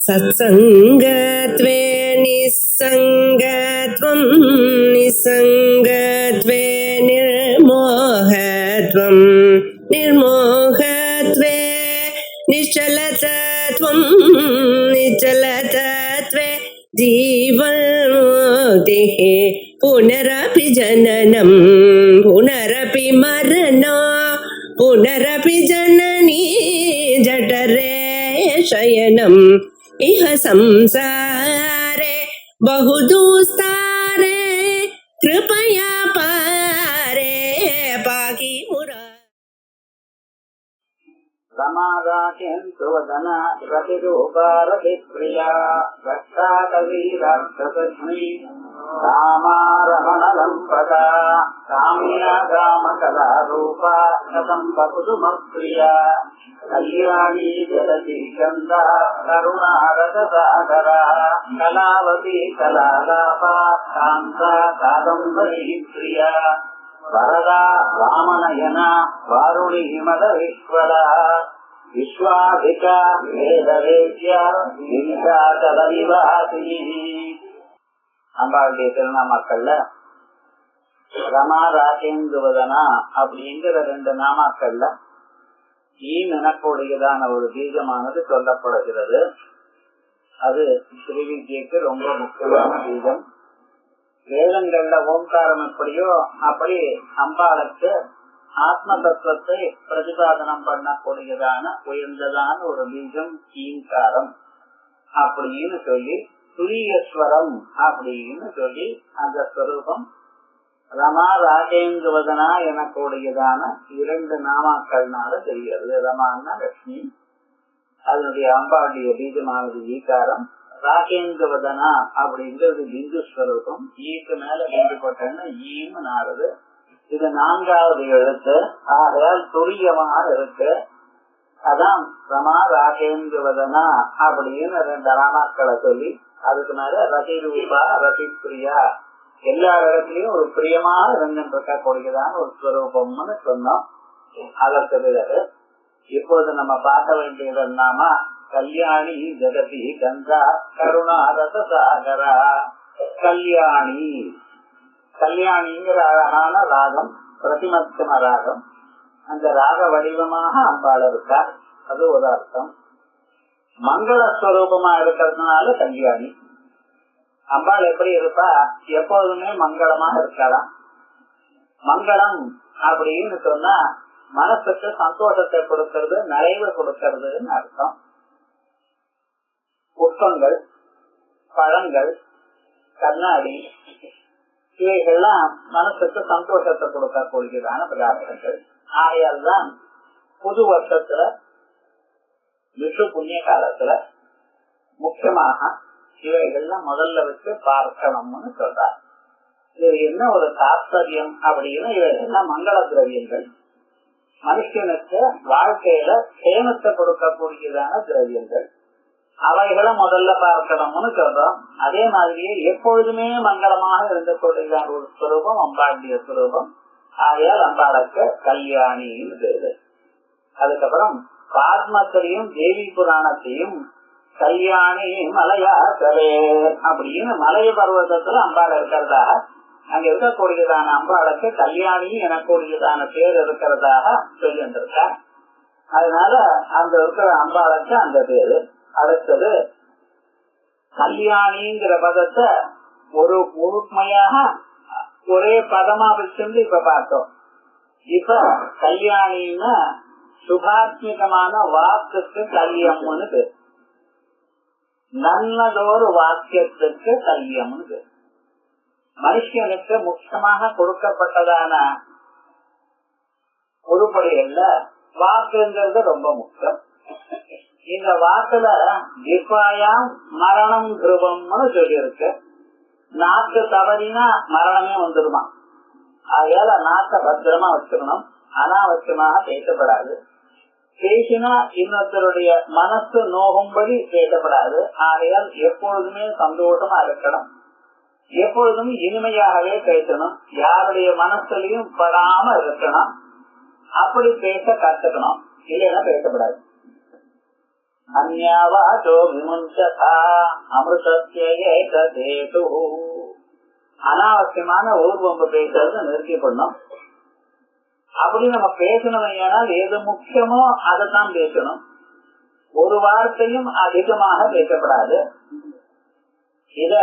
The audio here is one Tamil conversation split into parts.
सत्संगत्वे निस्संगत्वं निस्संगत्वे निर्मोहत्वं निर्मोहत्वे निश्चलतत्वं निश्चलतत्वे जीवन्मुक्तिः पुनरपि जननं पुनरपि मरणं पुनरपि जननी जठरे शयनम् इह संसारे बहुदुस्तारे कृपया पारे पाहि मुरारे। समादाचेन्दुवदना रतिरूपा रतिप्रिया रक्षाकवीराक्षसग्नी रामा रमणलम्पदा काम्या कामकलारूपा कथं वपुषुमप्रिया कल्याणी जलति गन्धा करुणारससागरा कलावती कलालापा कान्ता कादम्बरी प्रिया वरदा वामनयना वारुणी मदविश्वला विश्वाधिका वेदवेद्या विशाचलविवासिनी. அம்பாளுடைய திருநாமாக்கள்ல ரமா ராஜேந்துவதனா அப்படிங்கிற 2 நாமாக்கள்ல எனக்கூடியதான ஒரு பீஜமானது சொல்லப்படுகிறது. அது ஸ்ரீவித்யக்கு ரொம்ப முக்கியமான பீஜம். வேதங்கள்ல ஓம்காரம் எப்படியோ அப்படி அம்பாளுக்கு ஆத்ம தத்துவத்தை பிரதிபாதனம் பண்ணக்கூடியதான உயர்ந்ததான ஒரு பீஜம் ஈங்காரம் அப்படின்னு சொல்லி துரியஸ்வரம் அப்படின்னு சொல்லி அந்த ஸ்வரூபம் ரமா ராஜேந்துவதனா எனக்கூடியதான 2 நாமாக்கள்னால தெரிகிறது. ரமான்னா லட்சுமி, அதனுடைய அம்பாளுடைய பீஜமானது ஈகாரம். ராகேந்திரவதனா அப்படிங்கிறது பிந்து ஸ்வரூபம். ஈக்கு மேல பிந்து போட்டேன்னா ஈன்னு நாடுது. இது 4வது எழுத்து, ஆகையால் துரியமாக இருக்கு. அதான் ரமா ராகேந்திரவதனா அப்படின்னு 2 ராமாக்களை சொல்லி அதுக்கு மேல ரதிரூபா ரதிப்பிரியா எல்லா இடத்துலயும் ஒரு பிரியமாக இருந்துருக்கக்கூடியதான ஒரு ஸ்வரூபம்னு சொன்னோம். அதற்கு பிறகு இப்போது நம்ம பார்க்க வேண்டியது என்னமா, கல்யாணி ஜெகதி கந்தா கருணா ரசசாகரா. கல்யாணி, கல்யாணிங்கிற அழகான ராகம், பிரதிமத்தம ராகம். அந்த ராக வடிவமாக அம்பாள் இருக்கா, அது ஒரு அர்த்தம். மங்களஸ்வரூபமா இருக்கிறதுனால கல்யாணி. அம்பாள் எப்படி இருப்பா, எப்போதுமே மங்களமாக இருக்கலாம். மங்களம் அப்படின்னு சொன்னா மனசுக்கு சந்தோஷத்தை கொடுக்கறது, நிறைவு கொடுக்கறதுன்னு அர்த்தம். புஷ்பங்கள், பழங்கள், கண்ணாடி இவைகள்லாம் மனசுக்கு சந்தோஷத்தை கொடுக்கக்கூடியதான பதார்த்தங்கள். ஆகையால் தான் புது வருஷத்துல விஷு புண்ணிய காலத்துல முக்கியமாக இவைகள்லாம் முதல்ல வச்சு பார்க்கணும்னு சொல்றார். இது என்ன ஒரு தாத்பரியம் அப்படின்னா, இவைகள்லாம் மங்கள திரவியங்கள், மனுஷனுக்கு வாழ்க்கையில சேமத்தை கொடுக்கக்கூடியதான திரவியங்கள். அவைகளை முதல்ல பார்க்கணும்னு சொல்றோம். அதே மாதிரியே எப்பொழுதுமே மங்களமாக இருந்தக்கூடியதான ஒரு ஸ்வரூபம் அம்பாளுடைய ஸ்வரூபம். ஆகையால் அம்பாளுக்கு கல்யாணின்னு பேரு. அதுக்கப்புறம் பாத்மத்திலையும் தேவி புராணத்தையும் கல்யாணி மலையாசலே அப்படின்னு மலைய பர்வதத்துல அம்பாள் இருக்கிறதாக, அங்க இருக்கக்கூடியதான அம்பாளுக்கு கல்யாணி எனக்கூடியதான பேர் இருக்கிறதாக சொல்லிருக்க. அதனால அந்த இருக்கிற அம்பாளுக்கு அந்த பேரு. அடுத்தது கல்யாணிங்கிற பதத்தை ஒரு முழுமையாக ஒரே பதமா வச்சிருந்து இப்ப பார்த்தோம். இப்ப கல்யாணின்னா சுபாத்மிகமான வாக்குக்கு கல்யம்னு பேர், நல்லதொரு வாக்கியத்துக்கு கல்யம்னு பேர். மனுஷனுக்கு முக்கியமாக கொடுக்கப்பட்டதான உருப்படிகள்ல வாக்குங்கிறது ரொம்ப முக்கியம். இந்த வாக்குல விபாயாம் மரணம் துருவம்னு சொல்லி இருக்கு. நாக்கு தவறினா மரணமே வந்துருமா. ஆகையால நாக்க பத்திரமா வச்சுக்கணும், அனாவசியமாக பேசப்படாது. பேசினா இன்னொருத்தருடைய மனசு நோகும்படி பேசப்படாது. ஆகையால் எப்பொழுதுமே சந்தோஷமா இருக்கணும், எப்பொழுதும் இனிமையாகவே பேசணும், யாருடைய மனசுலையும் படாம இருக்கணும். அப்படி பேச கத்துக்கணும், இல்லைன்னா பேசப்படாது. அந்யாவாச்சோ விமுஞ்சதா அமிர்தத்யேதேது. அனாவசியமான ஊர்வம்பு பேசுறது நிறுத்தி பண்ணும். அப்படி நம்ம பேசணும் ஏனால் எது முக்கியமோ அதைத்தான் பேசணும். ஒரு வார்த்தையும் அதிகமாக பேசப்படாது. இத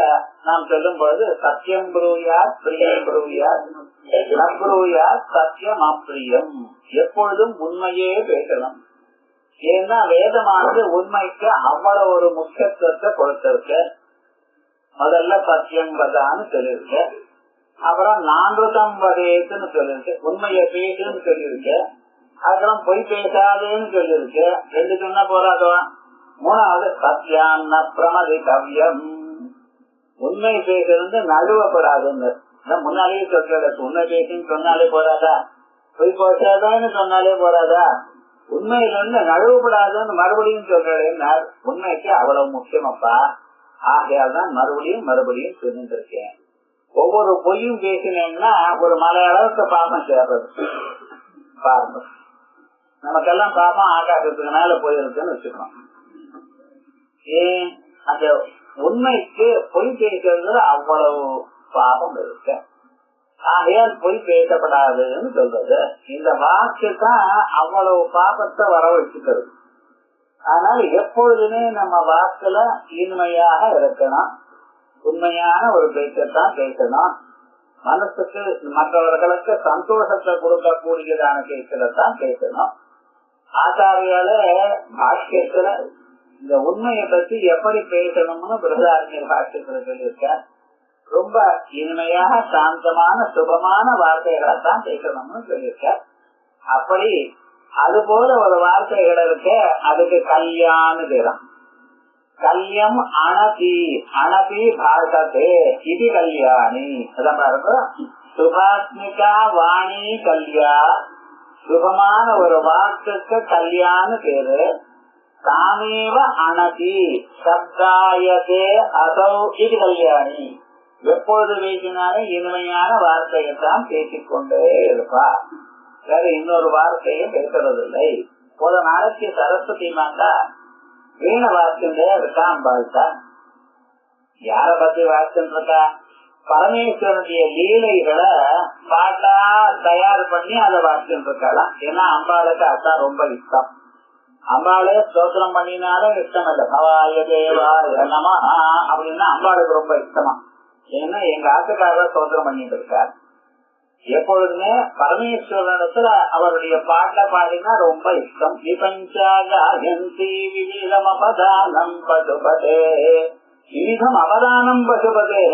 நாம் சொல்லும் பொழுது சத்தியம் புரூயாத் பிரியம் புரூயாத் நப்ரூயாத் சத்தியம் அப்பிரியம். எப்பொழுதும் உண்மையே பேசணும். ஏன்னா வேதமானது உண்மைக்கு அவ்வளவு ஒரு முக்கியத்துவத்தை கொடுத்திருக்கு. முதல்ல சத்தியம் வதான்னு சொல்லிருக்கு, அப்புறம் நான்குதம் வதேன்னு சொல்லிருக்கு, உண்மையை பேசுன்னு சொல்லியிருக்கு, அப்புறம் பொய் பேசாதேன்னு சொல்லியிருக்கு. ரெண்டு சொன்ன போறாதோ. மூணாவது சத்தியான்ன பிரமதி கவ்யம், உண்மை பேசுறது நழுவப்படாதுன்னு முன்னாலேயே சொல்றது. உண்மை பேசுன்னு சொன்னாலே போறாதா, பொய் பேசாதான்னு சொன்னாலே போறாதா, உண்மையிலிருந்து நழுவப்படாதுன்னு மறுபடியும் சொல்றேன். உண்மைக்கு அவ்வளவு முக்கியமப்பா. ஆகையால் தான் மறுபடியும் மறுபடியும் சொல்லிருக்கேன். ஒவ்வொரு பொய்யும் பேசினேன்னா ஒரு மலை அளவுக்கு பாப்பம் சேர்றது. பாருங்க, நமக்கெல்லாம் பாப்பம் ஆகாசத்துக்கு மேல போயிருக்குன்னு வச்சுக்கணும். ஏன் அந்த உண்மைக்கு பொய் பேசுறதுல அவ்வளவு பாபம் இருக்கு. ஆகையால் பொய் பேசப்படாதுன்னு சொல்றது. இந்த வாக்கு தான் அவ்வளவு பாபத்தை வர வச்சுக்கிறது. ஆனால் எப்பொழுதுமே நம்ம வாக்குல இன்மையாக இருக்கணும். உண்மையான ஒரு பேச்சத்தான் பேசணும். மனசுக்கு மற்றவர்களுக்கு சந்தோஷத்தை கொடுக்கக்கூடியதான பேச்சலத்தான் பேசணும். ஆச்சாரியால பாஷ்யத்துல இந்த உண்மையை பத்தி எப்படி பேசணும்னு பிரதாரண்யர் பாஷ்யத்துல சொல்லியிருக்க. ரொம்ப இனிமையாக சாந்தமான சுபமான வார்த்தைகளை தான் பேசணும்னு சொல்லியிருக்க. அப்படி அது போல ஒரு வார்த்தைகள் இருக்க, அதுக்கு கல்யாணு பேரம். கல்யம் அனதி அனதி பாஷதே இது கல்யாணி. அதான் பாருங்க, சுபாத்மிகா வாணி கல்யா, சுபமான ஒரு வாக்குக்கு கல்யாணு பேரு. தாமேவ அனதி சப்தாயதே அசௌ இது கல்யாணி. எப்பொழுது பேசினாலும் இனிமையான வார்த்தையைத்தான் பேசிக்கொண்டே இருப்பா. வேற இன்னொரு வார்த்தையும் பேசுறதில்லை. ஒரு நாளைக்கு சரஸ்வதி மாதா வீண வாக்கிண்டே இருக்கான் பாழ்த்தா. யார பத்தி வாக்கிட்டு இருக்கா? பரமேஸ்வரனுடைய லீலைகளை பாட்டா தயார் பண்ணி அதை வாக்கிட்டு இருக்கலாம். ஏன்னா அம்பாளுக்கு அதான் ரொம்ப இஷ்டம். அம்பாளே ஸ்தோத்திரம் பண்ணினாலும் இஷ்டம் இல்லை. பவாய தேவாய நமஹ அப்படின்னா அம்பாளுக்கு ரொம்ப இஷ்டமா. ஏன்னா எங்க ஆத்துக்காரர் ஸ்தோத்திரம் பண்ணிட்டு இருக்கார். எப்பொழுதுமே பரமேஸ்வரனிடத்துல அவருடைய பாட்டை பாடினா ரொம்ப இஷ்டம். விவிதம் அவதானம் பசுபதே, விவிதம் அவதானம் பசுபதே,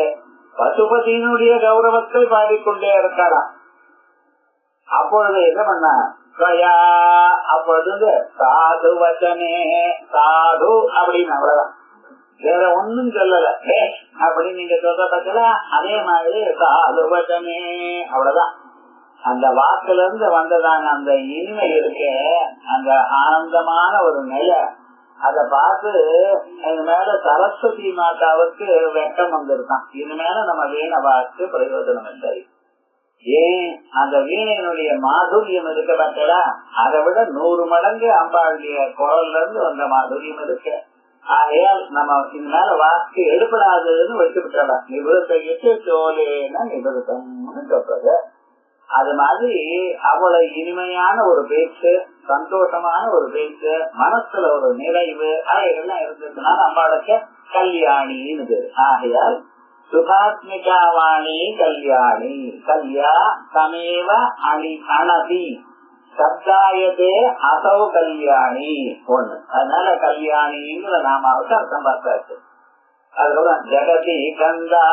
பசுபதியினுடைய கௌரவத்தை பாடிக்கொண்டே இருக்காராம். அப்பொழுது என்ன பண்ண, அப்பொழுது சாது வச்சனே, சாது அப்படின்னு அவ்வளவுதான், வேற ஒன்னும் சொல்லல. அப்படி நீங்க சொல்ற பட்சல அதே மாதிரி சாது வச்சனே அவ்வளவுதான். அந்த வாக்குல இருந்து வந்ததான அந்த இனிமை இருக்க, அந்த ஆனந்தமான ஒரு நிலை, அத பார்த்து இது மேல சரஸ்வதி மாதாவுக்கு வெட்டம் வந்திருக்கான். இது மேல நம்ம வீண வாக்கு பிரயோஜனம் இல்லை. ஏன் அந்த வீணையினுடைய மாதுரியம் இருக்க பார்த்தா அதை விட 100 மடங்கு அம்பாளுடைய குரல்ல இருந்து வந்த மாதுரியம் இருக்கு. ஆகையால் நம்ம இது மேல வாக்கு எடுப்படாதுன்னு வச்சு விட்டலாம். நிபுணத்தை சோலேன நிபுணம்னு சொல்றது. அது மாதிரி அவ்வளவு இனிமையான ஒரு பேச்சு, சந்தோஷமான ஒரு பேச்சு, மனசுல ஒரு நிறைவு அவைகள்லாம் இருந்ததுனால அம்பாளுக்கு கல்யாணின்னு பேரு. ஆகையால் சுபாத்மிகா வாணி கல்யாணி, கல்யா தமேவ அனதி சப்தாயதே அசௌ கல்யாணி ஒண்ணு. அதனால கல்யாணிங்கிற நாமாவுக்கு அர்த்தம் பார்த்தாச்சு. அதுக்கப்புறம் ஜெகதி கந்தா,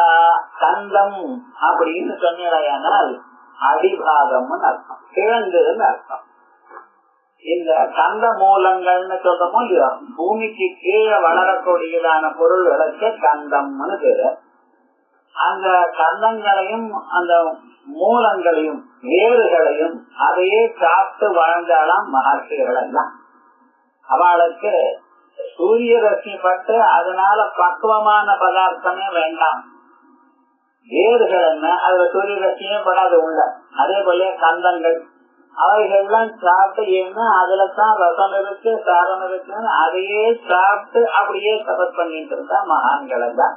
கந்தம் அப்படின்னு சொன்னால் அடிபாகம்னு அர்த்தம், கிழங்குன்னு அர்த்தம். இந்த கந்த மூலங்கள்னு சொல்றமோ இல்லையோ, பூமிக்கு கீழே வளரக்கூடியதான பொருள்களுக்கு கந்தம்னு பேரு. அந்த கந்தங்களையும் அந்த மூலங்களையும் வேறுகளையும் அதையே சாப்பிட்டு வாழ்ந்தாலாம் மகர்ஷிகள் எல்லாம். அவளுக்கு சூரிய ரஷ்மி பட்டு அதனால பக்குவமான பதார்த்தமே வேண்டாம். வேறுகள் என்ன, அதுல சூரிய ரஷ்மியே படாது உள்ள. அதே போல கந்தங்கள், அவைகள்லாம் சாப்பிட்டு ஏன்னா அதுலதான் ரசம் இருக்கு சாரம் இருக்குன்னு அதையே சாப்பிட்டு அப்படியே தபஸ் பண்ணிட்டு இருந்தா மகான்கள் எல்லாம்.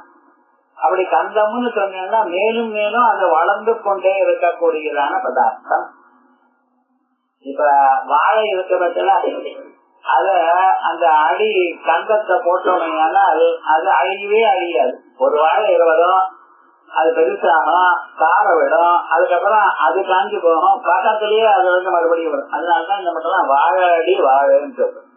அப்படி கந்தம்னு சொன்னீங்கன்னா மேலும் மேலும் அது வளர்ந்து கொண்டே இருக்கக்கூடியதான பதார்த்தம். இப்ப வாழை இருக்கிறதுல அத அந்த அடி கந்தத்தை போட்டோம்னால் அது அழியவே அழியாது. ஒரு வாழை இருவதும் அது பெருசாகும், கார விடும், அதுக்கப்புறம் அது காஞ்சி போகும், பக்கத்திலேயே அது வந்து மறுபடியும் வரும். அதனாலதான் இந்த மட்டும் வாழை அடி வாழைன்னு சொல்றோம்.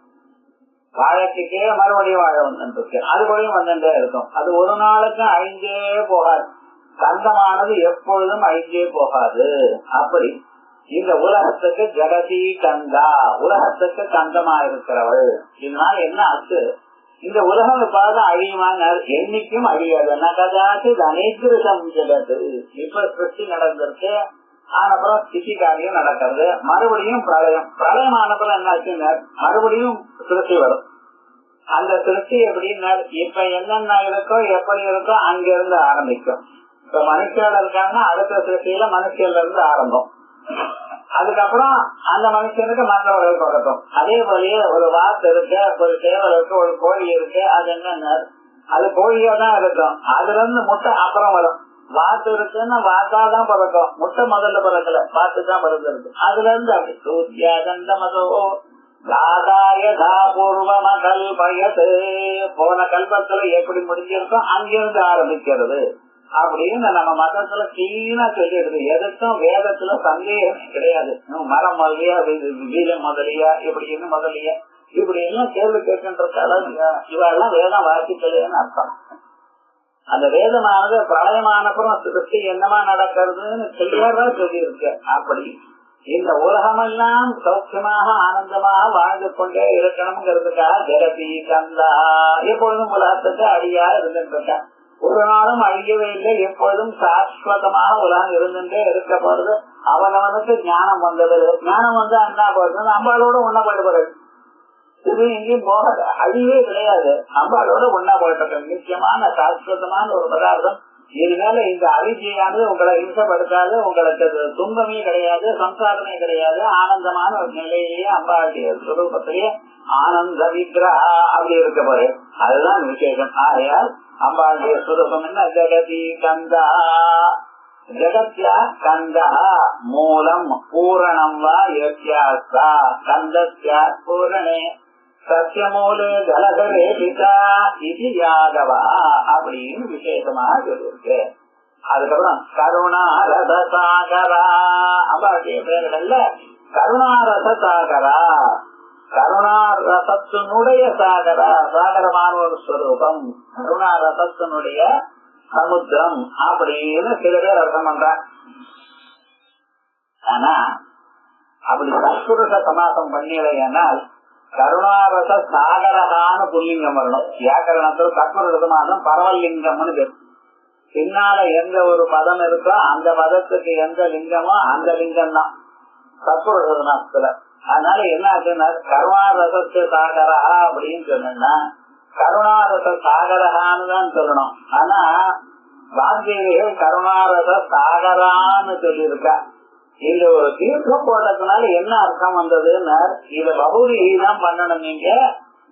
வாழைக்கே மறுபடியும் வாழை வந்துருக்கு, அது கூடயும் வந்துட்டே இருக்கும். அது ஒரு நாளுக்கும் அழிஞ்சே போகாது. கந்தமானது எப்பொழுதும் அழிஞ்சே போகாது. அப்படி இந்த உலகத்துக்கு ஜெகதி கந்தா, உலகத்துக்கு கந்தமா இருக்கிறவள். இதனால என்ன ஆச்சு, இந்த உலகம் பார்த்து அழியுமான என்னைக்கும் அழியாது. நகதாச்சு அனைத்திருஷம் ஜெகத்து. இப்ப சிருஷ்டி நடந்திருக்கு, ஆனப்புறம் ஸ்திதி காரியம் நடக்கிறது, மறுபடியும் பிரளயம். பிரளயம் ஆனப்புறம் என்ன ஆச்சுன்னா மறுபடியும் சிருஷ்டி வரும். அந்த சிருஷ்டி எப்படின்னா இப்ப என்னென்ன இருக்கோ எப்படி இருக்கோ அங்கிருந்து ஆரம்பிக்கும். இப்ப மனுஷியால இருக்காங்கன்னா அடுத்த சிருஷ்டியில மனுஷியில இருந்து ஆரம்பம். அதுக்கப்புறம் அந்த மனுஷனுக்கு மற்றவர்கள் கொடுக்கும். அதே போலயே ஒரு வாத்து இருக்கு, ஒரு சேவல் இருக்கு, ஒரு கோழி இருக்கு. அது என்னன்னா அது கோழியா தான் இருக்கும். அதுல இருந்து முட்டை அப்புறம் வரும். வாத்து இருக்குன்னா வாத்தாதான் பிறக்கும், முட்டை முதல்ல பிறக்கல, வாத்து தான் பிறந்திருக்கு. அதுல இருந்து அப்படி சூர்யா கந்தமதோ தாதாயதா பூர்வம கல்பயது, போன கல்பத்துல எப்படி முடிஞ்சிருக்கோம் அங்கிருந்து ஆரம்பிக்கிறது அப்படின்னு நம்ம மதத்துல கீழா சொல்லிடுது. எதுக்கும் வேதத்துல சந்தேகமே கிடையாது. மரம் முதலியா, பீஜம் முதலியா, இப்படின்னு முதலியா, இப்படி எல்லாம் கேள்வி கேட்கின்றால இவெல்லாம் வேதம் வாசிக்கலைன்னு அர்த்தம். அந்த வேதமானது பிரளயமானப்புறம் சிருஷ்டி என்னமா நடக்கிறதுன்னு கிளியரா சொல்லி இருக்கு. அப்படி இந்த உலகமெல்லாம் சௌக்கியமாக ஆனந்தமாக வாழ்ந்து கொண்டே இருக்கணுங்கிறதுக்காக ஜெகதி கந்தா எப்பொழுதும் உலகத்துக்கு அடியா இருந்துட்டு இருக்க. ஒரு நாளும் அழியவே இல்லை, எப்பொழுதும் சாஸ்வதமாக உலகம் இருந்துட்டே இருக்க போறது. அவனவனுக்கு ஞானம் வந்தது. ஞானம் வந்து அண்ணா போறது அம்பாளோட ஒண்ணா போயிடுவாரு. இது எங்கேயும் போக அழிவே கிடையாது. அம்பாளோட ஒண்ணா போயிட்டு நிச்சயமான சாஸ்வதமான ஒரு பதார்த்தம். இதனால இந்த அழிச்சியானது உங்களை இம்சப்படுத்தாது, உங்களுக்கு துன்பமே கிடையாது, சம்சாரமே கிடையாது. ஆனந்தமான ஒரு நிலையிலேயே அம்பாளுடைய சுரூபத்திலேயே ஆனந்த விக்கிரஹா அப்படி இருக்க போது. அதுதான் விசேஷம். ஆகையால் அம்பாளுடைய சுரூபம் என்ன, ஜெகதி கந்தா. ஜெகத்யா கந்தா மூலம் பூரணம் வா யஸ்யாஸ்தா கந்தஸ்யா பூரணே சத்தியமூலே ஜலதரே பிதா இது யாதவா அப்படின்னு விசேஷமாக சொல்லியிருக்கு. அதுக்கப்புறம் கருணாரத சாகரா, அம்பாளுடைய பெயர்கள்ல கருணாரத சாகரா, கருணாரசத்தினுடைய சாகரா, சாகரமான ஒரு ஸ்வரூபம், கருணாரசத்தினுடைய சமுத்திரம் அப்படின்னு சில பேர் அர்த்தம் பண்றாங்க. ஆனா அப்படி சத்புருஷ சமாசம் பண்ணலையானால் கருணாரச சாகரகான்னு புல்லிங்கம் வரணும். வியாக்கரணத்தில் சத்புருஷ சமாசம் பரவலிங்கம்னு பேர். பின்னால எந்த ஒரு பதம் இருக்கோ அந்த பதத்துக்கு எந்த லிங்கமோ அந்த லிங்கம் தான் சத்புருஷ சமாசத்துல. அதனால என்ன ஆச்சுன்னா கருணாரசத்து சாகரா அப்படின்னு சொன்னா கருணாரச சாகரகான்னு தான் சொல்லணும். ஆனா வாக்தேவிகள் கருணாரச சாகரான்னு சொல்லியிருக்கா. இந்த ஒரு தீர்க்கம் போட்டதுனால என்ன அர்த்தம் வந்ததுன்னு, இத பகுதி தான் பண்ணணும், நீங்க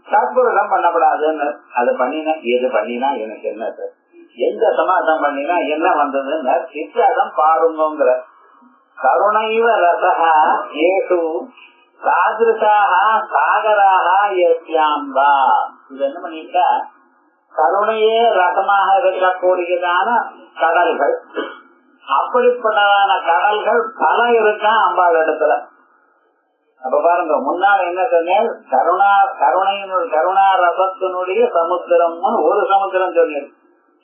சத்புருஷம் பண்ணப்படாதுன்னு. அது பண்ணினா எது பண்ணினா எனக்கு என்ன சார், எந்த சமாதம் பண்ணினா என்ன வந்ததுன்னு சித்தாதம் பாருங்கிற கருணைவ ரசகா ஏசு சாதிருஷாக சாகராக யஸ்யாம்பா. இது என்ன பண்ணிட்டா கருணையே ரசமாக இருக்கக்கூடியதான கடல்கள், அப்படிப்பட்டதான கடல்கள் பல இருக்கா அம்பாள் இடத்துல. அப்ப பாருங்க, முன்னாள் என்ன சொன்னேன், கருணா ரசத்தினுடைய சமுத்திரம்னு ஒரு சமுத்திரம் சொன்னேன்.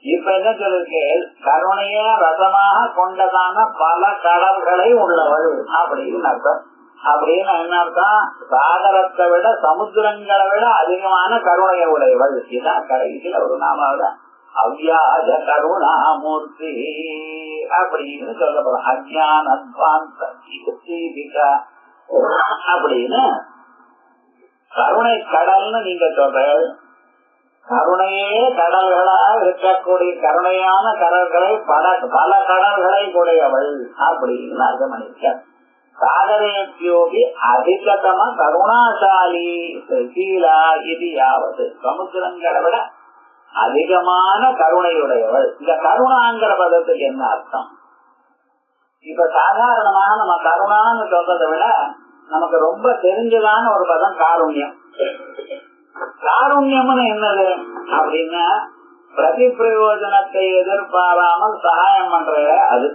இப்ப என்ன சொல்லிருக்கேன், கருணைய ரசமாக கொண்டதான பல கடல்களை உள்ளவள் அப்படின்னு அர்த்தம். அப்படின்னு என்ன அர்த்தம், சாகரத்தை விட சமுத்திரங்களை விட அதிகமான கருணைய உடையவள். இதுதான் கடைசியில ஒரு நாமாவிட அவ்யாஜ கருணாமூர்த்தி அப்படின்னு சொல்லப்படும். அஜ்ஞான அப்படின்னு கருணை கடல்னு நீங்க சொல்ற, கருணையே கடல்களா இருக்கக்கூடிய கருணையான கடல்களை பல கடல்களை உடையவள் அப்படின்னு அர்த்தம் பண்ணிருக்க. சாகரேபியோபி அதிகதம கருணாசாலி சீலா இது யாவது சமுத்திரங்களை விட அதிகமான கருணையுடையவள். இந்த கருணாங்கிற பதத்துக்கு என்ன அர்த்தம்? இப்ப சாதாரணமாக நம்ம கருணான்னு சொல்றதை விட நமக்கு ரொம்ப தெரிஞ்சதான ஒரு பதம் காருண்யம். காருண்யம்னு என்னது அப்படின்னா பிரதி பிரயோஜனத்தை எதிர்பாராமல் சகாயம் பண்ற அது.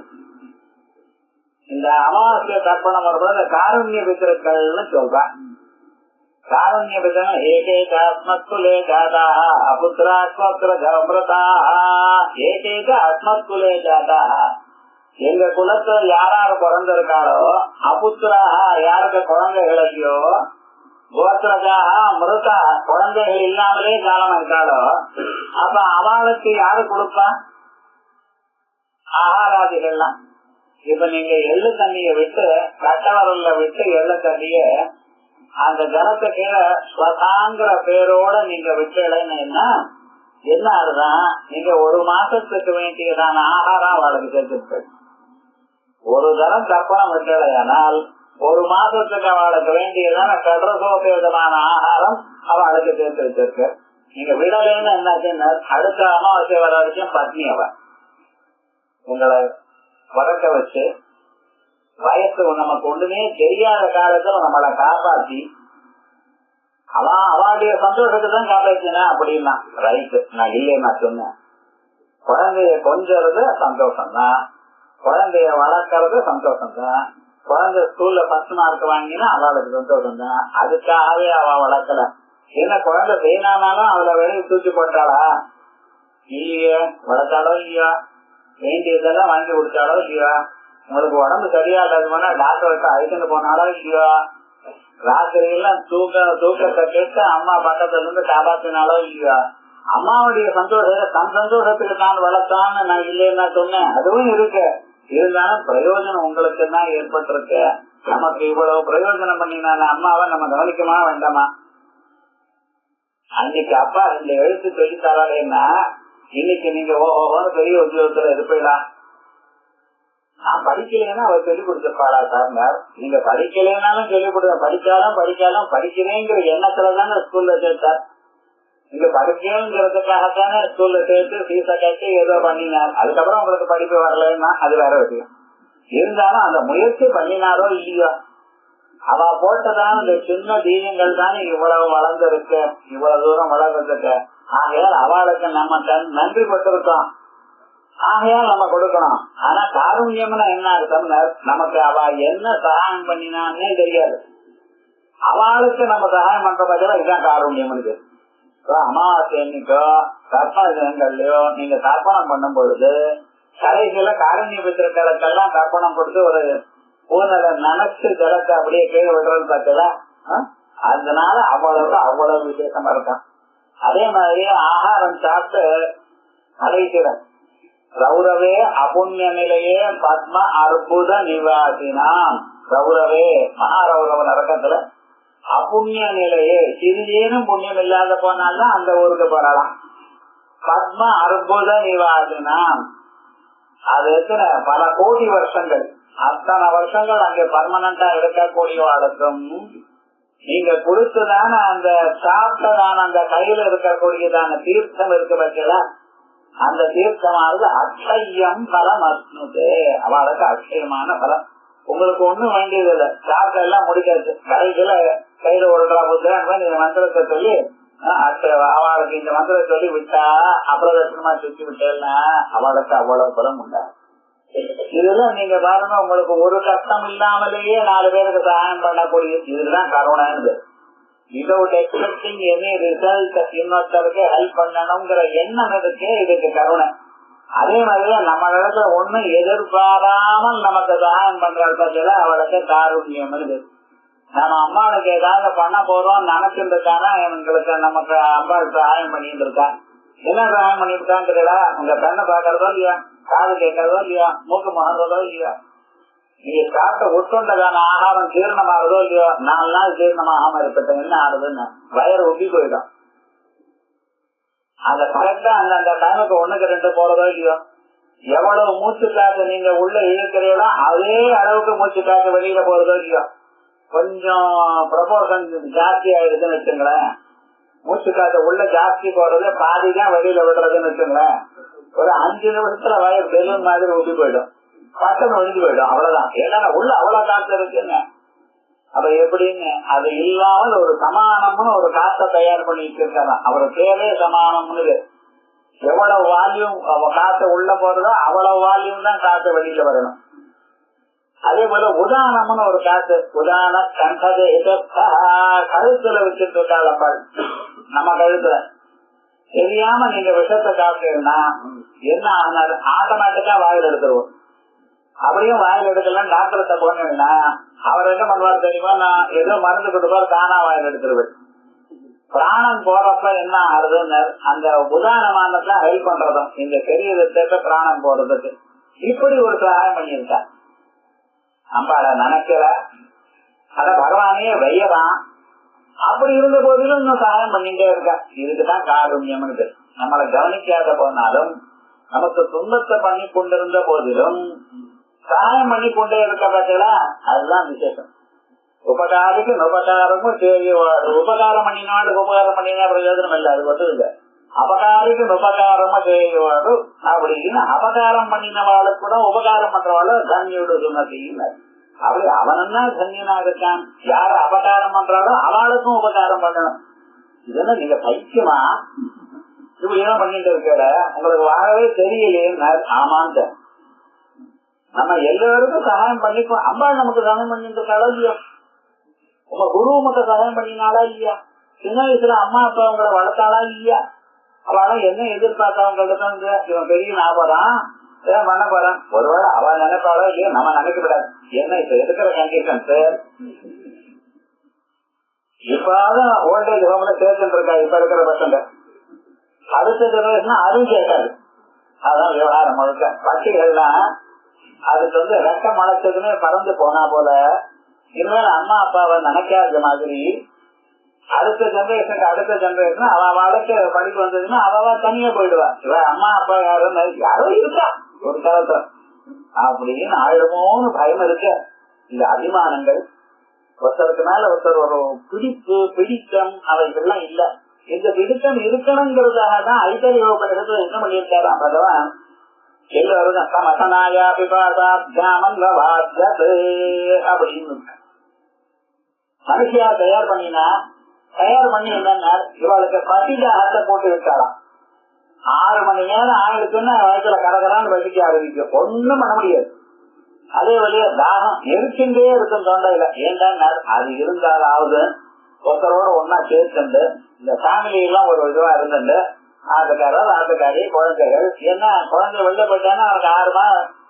இந்த அமாவாசை தர்ப்பணம் வரும்போது காருண்ய பித்திருக்கள்னு சொல்றான். காருண்ய பித்திரன் ஏகேக ஆத்மத்குலே ஜாதாக அபுத்திராத்மத்ர ஜாமிரதாக ஏகேக ஆத்மத்குலே ஜாதாக. எங்க குலத்துல யாராரு பிறந்திருக்காளோ அபுத்திராக யாருக்கு குழந்தைகள் இல்லையோ கோத்திரஜாக மிருதா குழந்தைகள் இல்லாமலே காலம் இருக்காளோ அப்ப அவளுக்கு யாரு கொடுப்பா ஆகாராதிகள்லாம். இப்ப நீங்க எள்ளு தண்ணிய விட்டு கட்டவரல்ல விட்டு எள்ளு தண்ணிய அந்த ஜலத்தை கீழே ஸ்வதாங்கிற பேரோட நீங்க விட்டுனா என்ன ஆகுதான்? நீங்க ஒரு மாசத்துக்கு வேண்டியதான ஆகாரம் அவளுக்கு சேர்த்துருக்கு. ஒரு தரம் தர்ப்பணம் விட்டலையானால் ஒரு மாசத்துக்கு அவளுக்கு வேண்டியதான கடற்சோபேதமான ஆகாரம் அவளுக்கு சேர்த்து வச்சிருக்கு. நீங்க விடலைன்னு என்னாச்சுன்னா அடுத்த அமாவாசை வர வரைக்கும் பத்னி அவ உங்களை வளர்க்க வச்சு வயசு நமக்கு ஒண்ணுமே தெரியாத காலத்துல நம்மளை காப்பாத்தி அவளுடைய சந்தோஷத்துக்கு தான் காப்பாத்தினா அப்படின்னா ரைட்டு. நான் இல்லைன்னா சொன்னேன். குழந்தைய கொஞ்சறது சந்தோஷம் தான், குழந்தைய வளர்க்கறது சந்தோஷம் தான். குழந்தை ஸ்கூல்ல 10 மார்க் வாங்கினா அவளுக்கு சந்தோஷம் தான். அதுக்காகவே அவ வளர்க்கல. ஏன்னா குழந்தை செய்யனாலும் அவளை வெளியே தூக்கி போட்டாளா இல்லையே, வளர்த்தாலோ இல்லையா, வேண்டியதெல்லாம் வாங்கி கொடுத்தாலோ இல்லையா, உங்களுக்கு உடம்பு சரியா இல்லாத டாக்டர்கிட்ட அழைச்சுட்டு போனாலோ இல்லையோ, ராத்திரி எல்லாம் தூக்கத்தை கேட்டு அம்மா பக்கத்துல இருந்து காப்பாத்தினாலோ இல்லையா, அம்மாவுடைய சந்தோஷத்தை தன் சந்தோஷத்துக்கு தான் வளர்த்தான்னு நான் இல்லைன்னா சொன்னேன். அதுவும் இருக்கு. இருந்தாலும் பிரயோஜனம் உங்களுக்கு தான் ஏற்பட்டிருக்கு. நமக்கு இவ்வளவு பிரயோஜனம் பண்ணினா அம்மாவை நம்ம கவனிக்கமா வேண்டாமா? அன்னைக்கு அப்பா 2 எழுத்து சொல்லி தரலைன்னா இன்னைக்கு நீங்க ஓஹோன்னு பெரிய உத்தியோகத்துல இருப்பீங்களா? நான் படிக்கலைன்னா அவர் சொல்லிக் கொடுத்துருப்பாளா சார்? நீங்க படிக்கலைன்னாலும் சொல்லிக் கொடுத்த, படிச்சாலும் படிக்கிறேங்கிற எண்ணத்துலதானே ஸ்கூல்ல சேர்த்தார். நீங்க படிக்கிறேங்கிறதுக்காகத்தானே ஸ்கூல்ல சேர்த்து ஃபீஸ கட்டி ஏதோ பண்ணினார். அதுக்கப்புறம் உங்களுக்கு படிப்பு வரலன்னா அது வேற விஷயம். இருந்தாலும் அந்த முயற்சி பண்ணினாரோ இல்லையோ, அவ போட்டதான இந்த சின்ன தீயங்கள் தானே இவ்வளவு வளர்ந்துருக்கு, இவ்வளவு தூரம் வளர்ந்துருக்கு. ஆகையால் அவளுக்கு நம்ம நன்றி பட்டிருக்கோம். ஆகையால் நம்ம கொடுக்கணும். ஆனா காருண்யம்னா என்ன அர்த்தம்? நமக்கு அவ என்ன சகாயம் பண்ணினான்னே தெரியாது. அவளுக்கு நம்ம சகாயம் பண்ற பட்சம் இதுதான் காருண்யம். அமாவாசை அன்னைக்கோ தர்ப்பண தினங்கள்லயோ நீங்க தர்ப்பணம் பண்ணும் பொழுது கடைசியில காருண்ய பித்திருக்களுக்கெல்லாம் தர்ப்பணம் கொடுத்து ஒரு பூனல நினைச்சு ஜலத்தை அப்படியே கீழே விடுறது பார்த்தல. அதனால அவ்வளவு விசேஷமா இருக்கும். அதே மாதிரி ஆகாரம் சாப்பிட்டு கடைசியில ரௌரவே அபுண்ணிய நிலையே பத்ம அற்புத நிவாசினாம். ரௌரவே மகாரௌரவ நரக்கத்துல அபுண்ணிய நிலையே சிறிதேனும் புண்ணியம் இல்லாத போனால்தான் அந்த ஊருக்கு போறலாம். பத்ம அற்புத நிவாசினாம். அது எத்தனை பல கோடி வருஷங்கள், அத்தனை வருஷங்கள் அங்கே பர்மனண்டா இருக்கக்கூடியவாளுக்கும் நீங்க கொடுத்துதான அந்த சாப்பிட்டதான அந்த கையில இருக்கக்கூடியதான தீர்த்தம் இருக்கு பட்சல, அந்த தீர்த்தமானது அக்ஷயம் பலம் அஸ்னுதே. அவளுக்கு அக்ஷயமான பலம். உங்களுக்கு ஒண்ணும் வேண்டியது இல்லை. சாப்பிட்ட எல்லாம் முடிக்காது. கடைசியில கையில ஒரு புத்தகம் இந்த மந்திரத்தை சொல்லி அவளுக்கு இந்த மந்திரத்தை சொல்லி விட்டா அப்பிரதட்சணமா சுத்தி விட்டேன்னா அவளுக்கு அவ்வளவு பலம் உண்டா. இதெல்லாம் நீங்க பாருங்க, உங்களுக்கு ஒரு கஷ்டம் இல்லாமலேயே 4 பேருக்கு சகாயம் பண்ணக்கூடிய இதுதான் கருணைன்னு. விதவுட் எக்ஸ்பெக்டிங் எனி ரிசல்ட் இன்னொருத்தருக்கு ஹெல்ப் பண்ணணுங்கிற எண்ணம் இருக்கே இதுக்கு கருணை. அதே மாதிரி நம்ம இடத்துல ஒண்ணும் எதிர்பாராமல் நமக்கு சகாயம் பண்றதுல அவளுக்கு காருண்யம் இருக்கு. நம்ம அம்மாவுக்கு ஏதாவது பண்ண போறோம் நினைச்சுட்டு இருக்கானா எங்களுக்கு நமக்கு அம்மா சகாயம் பண்ணிட்டு இருக்கா. என்ன சகாயம் பண்ணிட்டு இருக்கான்னு தெரியல. உங்க கண்ணை பாக்குறதோ இல்லையா, காது கேட்கறதோ இல்லையா, மூக்கு முகர்றதோ இல்லையா, நீங்க சாப்பிட்ட உட்கொண்டதான ஆகாரம் ஜீரணமாகறதோ இல்லையோ, 4 நாள் ஜீரணமாகாம இருக்கட்டும். என்ன ஆகுதுன்னு வயிறு உப்பி போயிடும். அந்த கரெக்டா அந்த டைமுக்கு 1க்கு 2 போறதோ இல்லையோ, எவ்வளவு மூச்சு காத்து நீங்க உள்ள இழுக்கிறீங்களோ அதே அளவுக்கு மூச்சு காத்து வெளியில போறது இல்லையோ. கொஞ்சம் ப்ரொபோர்ஷன் ஜாஸ்தி ஆயிடுதுன்னு வச்சுங்களேன், மூச்சு காத்து உள்ள ஜாஸ்தி போடுறது பாதிதான் வெளியில விடுறதுன்னு வச்சுங்களேன், ஒரு 5 நிமிஷத்துல வயர் பெலூன் மாதிரி ஊட்டி போயிடும், பட்டம் ஒழிஞ்சு போயிடும், அவ்வளவுதான். ஏன்னா உள்ள அவ்வளவு காத்து இருக்குங்க. அப்ப எப்படின்னு அது இல்லாமல் ஒரு சமானம்னு ஒரு காத்தை தயார் பண்ணிட்டு இருக்காங்க. அவர் பேரே சமானம்னு. எவ்வளவு வால்யூம் காத்து உள்ள போறதோ அவ்வளவு வால்யூம் தான் காத்து வெளியில வரணும். அதே போல உதாரணம்னு ஒரு காத்து, உதாரண கண்டதே கழுத்துல வச்சுட்டு இருக்காள் நம்ம கழுத்துல. தெரியாம நீங்க விஷத்தை சாப்பிட்டீங்கன்னா என்ன ஆனாரு, ஆட்டோமேட்டிக்கா வாயில் எடுத்துருவோம். அப்படியும் வாயில் எடுக்கலாம் டாக்டர்கிட்ட போனீங்கன்னா அவர் என்ன பண்ணுவார் தெரியுமா, நான் ஏதோ மருந்து கொடுப்பாரு, தானா வாயில் எடுத்துருவேன். பிராணம் போறப்ப என்ன ஆகுதுன்னு அந்த உதாரணமானதான் ஹெல்ப் பண்றதும் இந்த சரீரத்தை பிராணம் போறதுக்கு இப்படி ஒரு சகாயம் பண்ணியிருக்கா. அம்பாட நினைக்கல, அத பகவானே வெய்யறான். அப்படி இருந்த போதிலும் இன்னும் சகாயம் பண்ணிட்டே இருக்கா. இதுக்குதான் காருண்யம்னு பேர். நம்மளை கவனிக்காத போனாலும் நமக்கு துன்பத்தை பண்ணி கொண்டிருந்த போதிலும் சகாயம் பண்ணி கொண்டே இருக்க பார்த்தீங்களா, அதுதான் விசேஷம். உபகாரிக்கு உபகாரமும் செய்வாடு. உபகாரம் பண்ணினாலும் உபகாரம் பண்ணினா பிரயோஜனம் இல்லை, அது மட்டும் இல்ல. அபகாரிக்கு உபகாரமும் செய்வாடு அப்படின்னு அபகாரம் பண்ணினவாளுக்கு கூட உபகாரம் பண்றவாள் தன்யோடு சுமதியும். அப்படி அவனா தன்யனா இருக்கான். யார அபகாரம் பண்றாலும் அவளுக்கும் உபகாரம் பண்ணணும். இதுன்னா நீங்க பைத்தியமா இப்படி எல்லாம் பண்ணிட்டு இருக்கிற, உங்களுக்கு வாழவே தெரியலையே. ஆமாந்த நம்ம எல்லாருக்கும் சகாயம் பண்ணிப்போம். அம்பாள் நமக்கு சகாயம் பண்ணிட்டு இருக்காளோ இல்லையா, உங்க குரு மட்டும் சகாயம் பண்ணினாலா இல்லையா, சின்ன வயசுல அம்மா அப்பா உங்களை வளர்த்தாளா இல்லையா, அவளும் என்ன எதிர்பார்த்தவங்க இவன் பெரிய நாபதான் பண்ண போறான். ஒருவேளை அவ நினைப்பாளோ இல்லையோ நம்ம நினைக்கப்படாது. என்ன இப்ப இருக்கிற கண்டிஷன்ஸ் இப்பதான் ஓல்டேஜ் ஹோம்ல சேர்த்துட்டு இருக்கா இப்ப இருக்கிற பசங்க. அடுத்த ஜெனரேஷன் அதுவும் கேட்காது. அதான் விவகாரம் முழுக்க. பட்சிகள்லாம் அதுக்கு ரெக்க முளைச்சதுமே பறந்து போனா போல இனிமேல் அம்மா அப்பாவை நினைக்காத மாதிரி அடுத்த ஜெனரேஷன் அவ வாழ்க்கை படிப்பு வந்ததுன்னா அவ தனியா போயிடுவா. இவ அம்மா அப்பா யாரோ இருக்கா ஒரு காலத்துல அப்படின்னு ஆயிடுமோன்னு பயம் இருக்கு. இந்த அபிமானங்கள் ஒருத்தருக்கு மேல ஒருத்தர் ஒரு பிடிப்பு பிடித்தம் அவைகள்லாம் இல்ல. இந்த பிடித்தம் இருக்கணுங்கிறதாக தான் ஐதரியோபனிடத்துல என்ன பண்ணியிருக்காராம் பகவான். எல்லாரும் சமசனாயா பிபாசாத்யாமன் அப்படின்னு மனுஷியா தயார் பண்ணி என்னன்னா இவளுக்கு பசிதாகத்தை போட்டு விட்டாலாம். 6 மணி நேரம் ஆயிடுச்சுன்னா வயசுல கரகரான்னு வசிக்க ஆரம்பிக்கும். ஒண்ணும் பண்ண முடியாது. அதே வழியா தாகம் எரிச்சுட்டே இருக்கும் தொண்டையில. ஏன்டா அது இருந்தாலாவது ஒருத்தரோட ஒன்னா சேர்த்துண்டு இந்த ஃபேமிலி எல்லாம் ஒரு இதுவா இருந்துட்டு ஆட்டுக்காரி குழந்தைகள் என்ன குழந்தை வெளில போயிட்டான்னா அவனுக்கு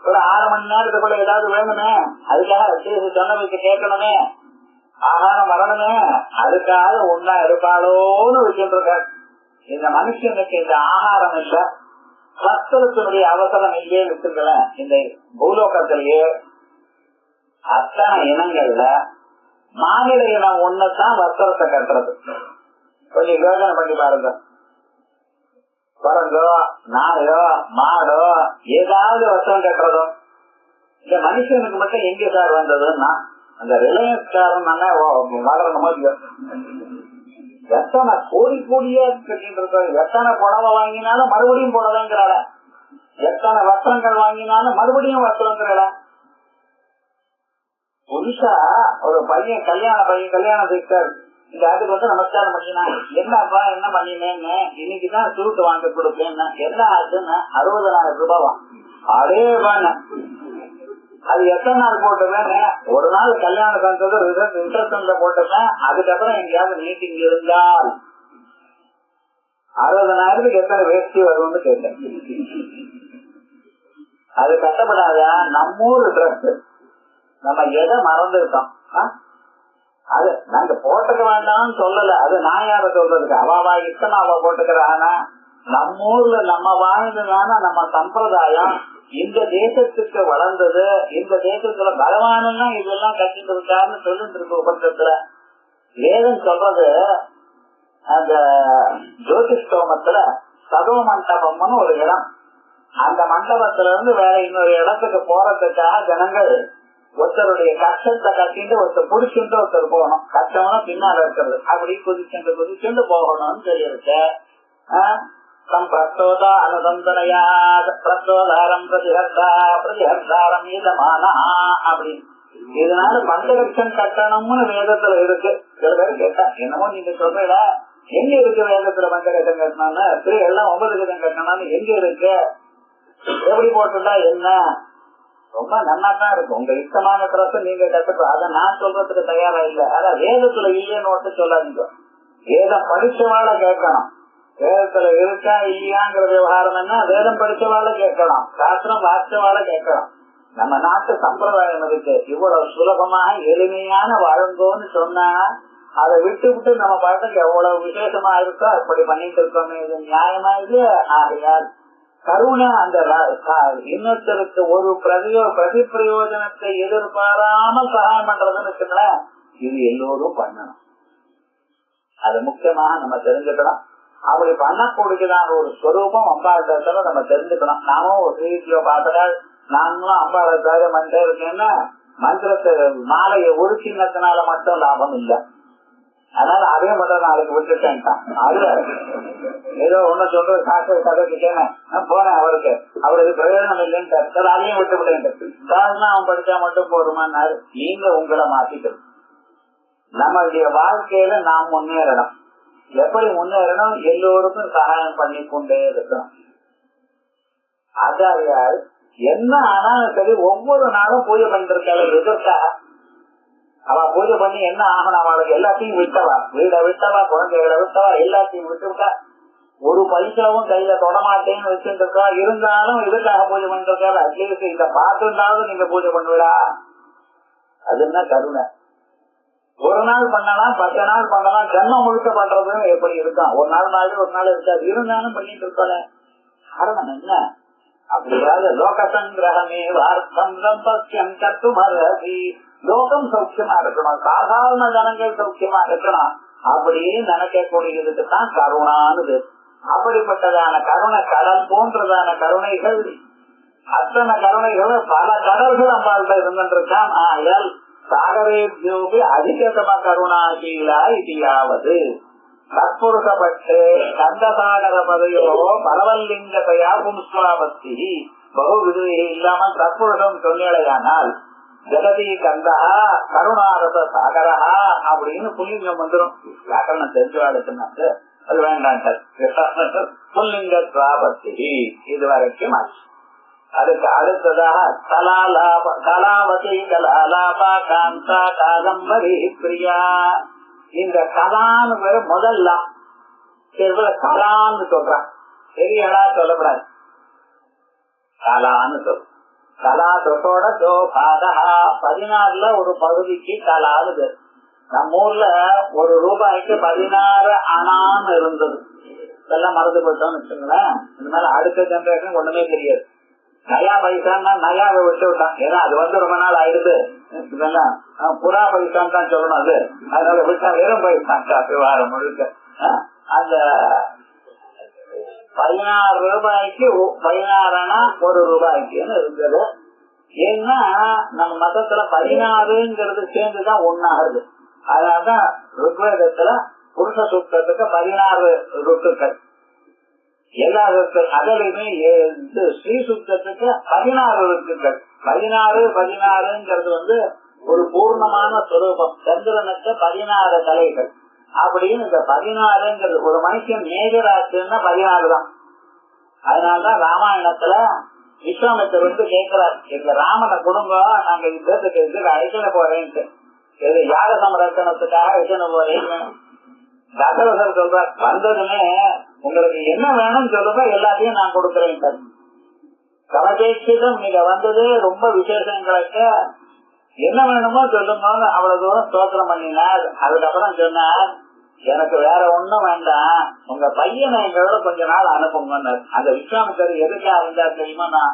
ஒரு 6 மணி நேரத்துக்குள்ள ஏதாவது வேணுமே, அதுக்காக சொன்ன வச்சு கேட்கணுமே, ஆகாரம் வரணுமே, அதுக்காக ஒன்னா இருப்பாளோன்னு வச்சுட்டு இருக்க. இந்த மனுஷனுக்கு இந்த ஆகாரம் இல்ல, வஸ்திரத்தினுடைய அவசரம் இல்லையே வச்சுக்கல. இந்த பூலோகத்திலேயே அத்தனை இனங்கள்ல மாநில இனம் ஒண்ணுதான் வஸ்திரத்தை கட்டுறது. கொஞ்சம் யோசனை பண்ணி பாருங்க. குரங்கோ நாயோ மாடோ ஏதாவது வஸ்திரம் கட்டுறதோ. இந்த மனுஷனுக்கு மட்டும் எங்க சார் வந்ததுன்னா அந்த ரிலையன்ஸ் காரன் வளரணுமோ எத்தனை கோடியா கட்டிட்டு இருக்க. எத்தனை புடவை வாங்கினாலும் மறுபடியும் புடவைங்கிறாள, எத்தனை வஸ்திரங்கள் வாங்கினாலும் மறுபடியும் வஸ்திரங்கிறாள. புதுசா ஒரு பையன் கல்யாணம் செய்தார். இந்த அதுக்கு நமஸ்காரம் பண்ணினா என்னப்பா என்ன பண்ணினேன்னு இன்னைக்குதான் சூட்டு வாங்க கொடுப்பேன். என்ன ஆச்சுன்னு 60,000 ரூபாவா. அதே அது எத்தனை நாள் போட்டுவேன். ஒரு நாள் கல்யாணம் பண்றது இன்ட்ரெஸ்ட் போட்டுப்பேன். அதுக்கப்புறம் எங்கேயாவது மீட்டிங் இருந்தால் 60,000 எத்தனை வேஸ்டி வரும்னு கேட்டேன். அது கஷ்டப்படாத. நம்மூர் ட்ரெஸ் நம்ம எதை மறந்துருக்கோம். அது நாங்க போட்டுக்க வேண்டாம்னு சொல்லல, அது நான் யார சொல்றதுக்கு. அவா இஷ்டம் அவ போட்டுக்கிற. ஆனா நம்ம ஊர்ல நம்ம வாழ்ந்ததான நம்ம சம்பிரதாயம் இந்த தேசத்துக்கு வளர்ந்தது. இந்த தேசத்துல பகவானுன்னா இதெல்லாம் கட்டிட்டு இருக்காருன்னு சொல்லிட்டு இருக்கு உபநிஷத்துல. வேதம் சொல்றது அந்த ஜோதிஷ்டோமத்துல சதோ மண்டபம்னு ஒரு இடம். அந்த மண்டபத்துல இருந்து வேற இன்னொரு இடத்துக்கு போறதுக்காக ஜனங்கள் ஒருத்தருடைய கஷ்டத்தை கட்டிட்டு ஒருத்தர் புடிச்சுட்டு ஒருத்தர் போகணும். கஷ்டம்னா பின்னால இருக்கிறது. அப்படி குதிச்சுட்டு போகணும்னு சொல்லியிருக்க. பிரச்சோதா அனுதந்தனையா பிரச்சோதாரம் பிரதிஹர்த்தாரம் ஈதமானா அப்படின்னு. இதனால பஞ்சலட்சம் கட்டணம்னு வேதத்துல இருக்கு. சில பேர் கேட்டா என்னமோ நீங்க சொல்றீல எங்க இருக்கு வேதத்துல பஞ்சலட்சம் கட்டணும்னு, ஸ்திரீகள்லாம் 9 லட்சம் கட்டணும்னு எங்க இருக்கு, எப்படி போட்டுட்டா என்ன? ரொம்ப நல்லா தான் இருக்கும். உங்க இஷ்டமான ட்ரெஸ் நீங்க கத்துக்கலாம். அதை நான் சொல்றதுக்கு தயாரா இல்லை. அதான் வேதத்துல இல்லைன்னு ஒட்டு சொல்லாதீங்க. வேதம் படிச்சவாழ கேட்கணும். வேதத்துல இருக்கா இல்லையாங்கிற விவகாரம் என்ன, வேதம் படிச்சவாழ கேட்கலாம், சாஸ்திரம் வாசிச்சவாழ கேட்கலாம். நம்ம நாட்டு சம்பிரதாயம் இருக்கு. இவ்வளவு சுலபமாக எளிமையான வாழ்ந்தோன்னு சொன்னா அதை விட்டு விட்டு நம்ம பாட்டுக்கு எவ்வளவு விசேஷமா இருக்கோ அப்படி பண்ணிட்டு இருக்கோமே, இது நியாயமா இது? ஆகையால் கருணை அந்த இன்னொருத்தருக்கு ஒரு பிரதி பிரயோஜனத்தை எதிர்பாராமல் சகாயம் பண்றதுன்னு வச்சுங்களேன், இது எல்லோரும் பண்ணணும். அது முக்கியமாக நம்ம தெரிஞ்சுக்கணும். அப்படி பண்ணக்கூடியதான ஒரு ஸ்வரூபம் அம்பாளத்துல நம்ம தெரிஞ்சுக்கணும். நாமும் ஒரு வீடியோ பார்த்தால் நானும் அம்பாளை தவிர பண்ணிட்டே இருக்கேன்னா மந்திரத்தை மாலையை ஒரு சின்னத்தினால மட்டும் லாபம் இல்லை. அதனால அதே மட்டும் நாளைக்கு விட்டுட்டேன். அது ஏதோ ஒண்ணு சொல்றது காசு கதைக்கிட்டேன்னு போனேன். அவருக்கு பிரயோஜனம் இல்லைன்னு அதையும் விட்டு விட்டேன். அவன் படிச்சா மட்டும் போதுமானாரு. நீங்க உங்களை மாத்திக்கணும். நம்மளுடைய வாழ்க்கையில நாம் முன்னேறணும். எப்படி முன்னேறணும்? எல்லோருக்கும் சகாயம் பண்ணி கொண்டே இருக்கணும். ஆச்சாரியால் என்ன ஆனாலும் சரி ஒவ்வொரு நாளும் பூஜை பண்ணிருக்காள். எதற்காக? அவ பூஜை பண்ணி என்ன ஆகணும்? அவளுக்கு எல்லாத்தையும் விட்டவா, வீடை விட்டவா, குழந்தைகளை விட்டவா, எல்லாத்தையும் விட்டு விட்டா. ஒரு பைசாவும் கையில தொடமாட்டேன்னு வச்சுட்டு இருக்கா. இருந்தாலும் இதுக்காக பூஜை பண்ணிருக்காரு. அட்லீஸ்ட் இத பார்த்துட்டாவது நீங்க பூஜை பண்ணுவீடா? அது என்ன கருணை? ஒரு நாள் பண்ணலாம், 10 நாள் பண்ணலாம், ஜன்மம் முழுக்க பண்றதுன்னு எப்படி இருக்கான்? ஒரு நாள் மாதிரி ஒரு நாள் இருக்காது. இருந்தாலும் பண்ணிட்டு இருக்கல. காரணம் என்ன? அப்படியாவது லோகசங்கிரகமே வார்த்தம் சம்பஸ்யம் கத்துமரதி. லோகம் சௌக்கியமா இருக்கணும், சாதாரண ஜனங்கள் சௌக்கியமா இருக்கணும் அப்படின்னு நினைக்கக்கூடியதுக்கு தான் கருணானது. அப்படிப்பட்டதான கருணை கடல் போன்றதான கருணைகள், அத்தனை கருணைகளும் பல கடல்கள் அம்பாள்கிட்ட இருந்துருக்கான். ஆயால் சாகரேபியோபி அதிகதம கருணாசீலா இதியாவது தற்புருஷப்பட்டு கந்தசாகர பதையோ பரவல்லிங்கதையா பும்ஸ்வாபத்தி பகு விதுவை இல்லாமல் தற்புருஷம் சொன்னேடையானால் ஜெகதி கந்தா கருணாரச சாகரா அப்படின்னு புல்லிங்கம் வந்துடும். வியாக்கரணம் தெரிஞ்சவாளுக்குன்னாக்கு அது வேண்டாம். புல்லிங்க சுவாபத்தி இது வரைக்கும் ஆச்சு. அதுக்கு அடுத்ததாக கலாவதி கலாலாபா காந்தா காதம்பரி பிரியா. இந்த கலான்னு பேரு முதல்ல கலான்னு சொல்றான். பெரியடா சொல்லப்படாது, கலான்னு சொல்ற. கலா தொட்டோட சோபாதா 16ல ஒரு பகுதிக்கு கலான்னு பேரு. நம்ம ஊர்ல ஒரு ரூபாய்க்கு 16 அணான்னு இருந்தது. இதெல்லாம் மறந்து போயிட்டோம்னு வச்சுங்களேன். இந்த மாதிரி அடுத்த ஜெனரேஷன் ஒண்ணுமே தெரியாது. நயா பைசான்னா நயாவை விட்டு விட்டான். ஏன்னா அது ரொம்ப நாள் ஆயிடுது. இதெல்லாம் புறா பைசான்னு தான் சொல்லணும். அது அதனால விட்டா வெறும் பைசான் விவகாரம் முழுக்க. அந்த 16 ரூபாய்க்கு 16 அணா ஒரு ரூபாய்க்குன்னு இருந்தது. ஏன்னா நம்ம மதத்துல 16ங்கிறது சேர்ந்துதான் ஒன்னாகுது. அதனாலதான் ருக்வேதத்துல புருஷ சூக்தத்துக்கு 16 ருத்துக்கள். எல்லா அதிலுமே ஸ்ரீ சுத்தத்துக்கு 16 ருத்துக்கள். 16ங்கிறது ஒரு பூர்ணமான ஸ்வரூபம். சந்திரனுக்கு 16 தலைகள் அப்படின்னு. இந்த 16ங்கிறது ஒரு மனுஷன் மேஜராச்சுன்னா 16 தான். அதனாலதான் ராமாயணத்துல விஸ்வாமித்தர் கேட்கிறார், எங்க ராமனை குடும்பம் நாங்க யுத்தத்துக்கு அழைக்கல போறேன்ட்டு. இது யாக சம்ரட்சணத்துக்காக அழைக்கல போறேன்னு தசரதர் சொல்றார். வந்ததுமே உங்களுக்கு என்ன வேணும்னு சொல்லுங்க, எல்லாத்தையும் நான் கொடுக்குறேன். சமபேட்சிதம் நீங்க வந்தது ரொம்ப விசேஷங்களுக்கு என்ன வேணுமோ சொல்லுங்க. அவ்வளவு தூரம் ஸ்தோத்திரம் பண்ணினார். அதுக்கப்புறம் சொன்னார், எனக்கு வேற ஒண்ணும் வேண்டாம், உங்க பையனை எங்களோட கொஞ்ச நாள் அனுப்புங்க. அந்த விஸ்வாமித்தர் எதுக்கா இருந்தா தெரியுமா?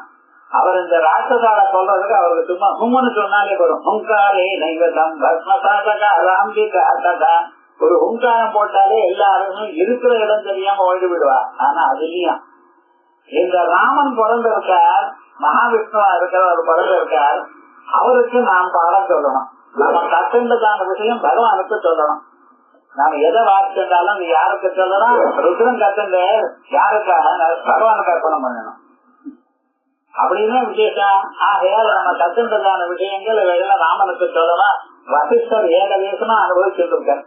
அவர் இந்த ராட்சசால சொல்றதுக்கு அவருக்கு சும்மா ஹும்னு சொன்னாலே வரும். ஹுங்காரே நைவதம் பத்மசாதகா ஒரு ஹுங்காரம் போட்டாலே எல்லாருமே இருக்கிற இடம் தெரியாம ஓய்ந்து விடுவா. ஆனா அதுலயும் இந்த ராமன் பிறந்திருக்கார், மகாவிஷ்ணுவா இருக்கிறவர் பிறந்திருக்கார், அவருக்கு நாம் பாடம் சொல்லணும். நம்ம கத்துண்டதான விஷயம் பகவானுக்கு சொல்லணும். நாம எதை வாசிச்சிருந்தாலும் நீ யாருக்கு சொல்லணும்? ருத்ரன் கத்துண்டு யாருக்காக? பகவானுக்கு அர்ப்பணம் பண்ணணும் அப்படின்னு விசேஷம். ஆகையால் நம்ம கத்துண்டதான விஷயங்கள் இவையெல்லாம் ராமனுக்கு சொல்லலாம். வசிஷ்டர் ஏகதேசமா அனுபவிச்சுட்டு இருக்கார்.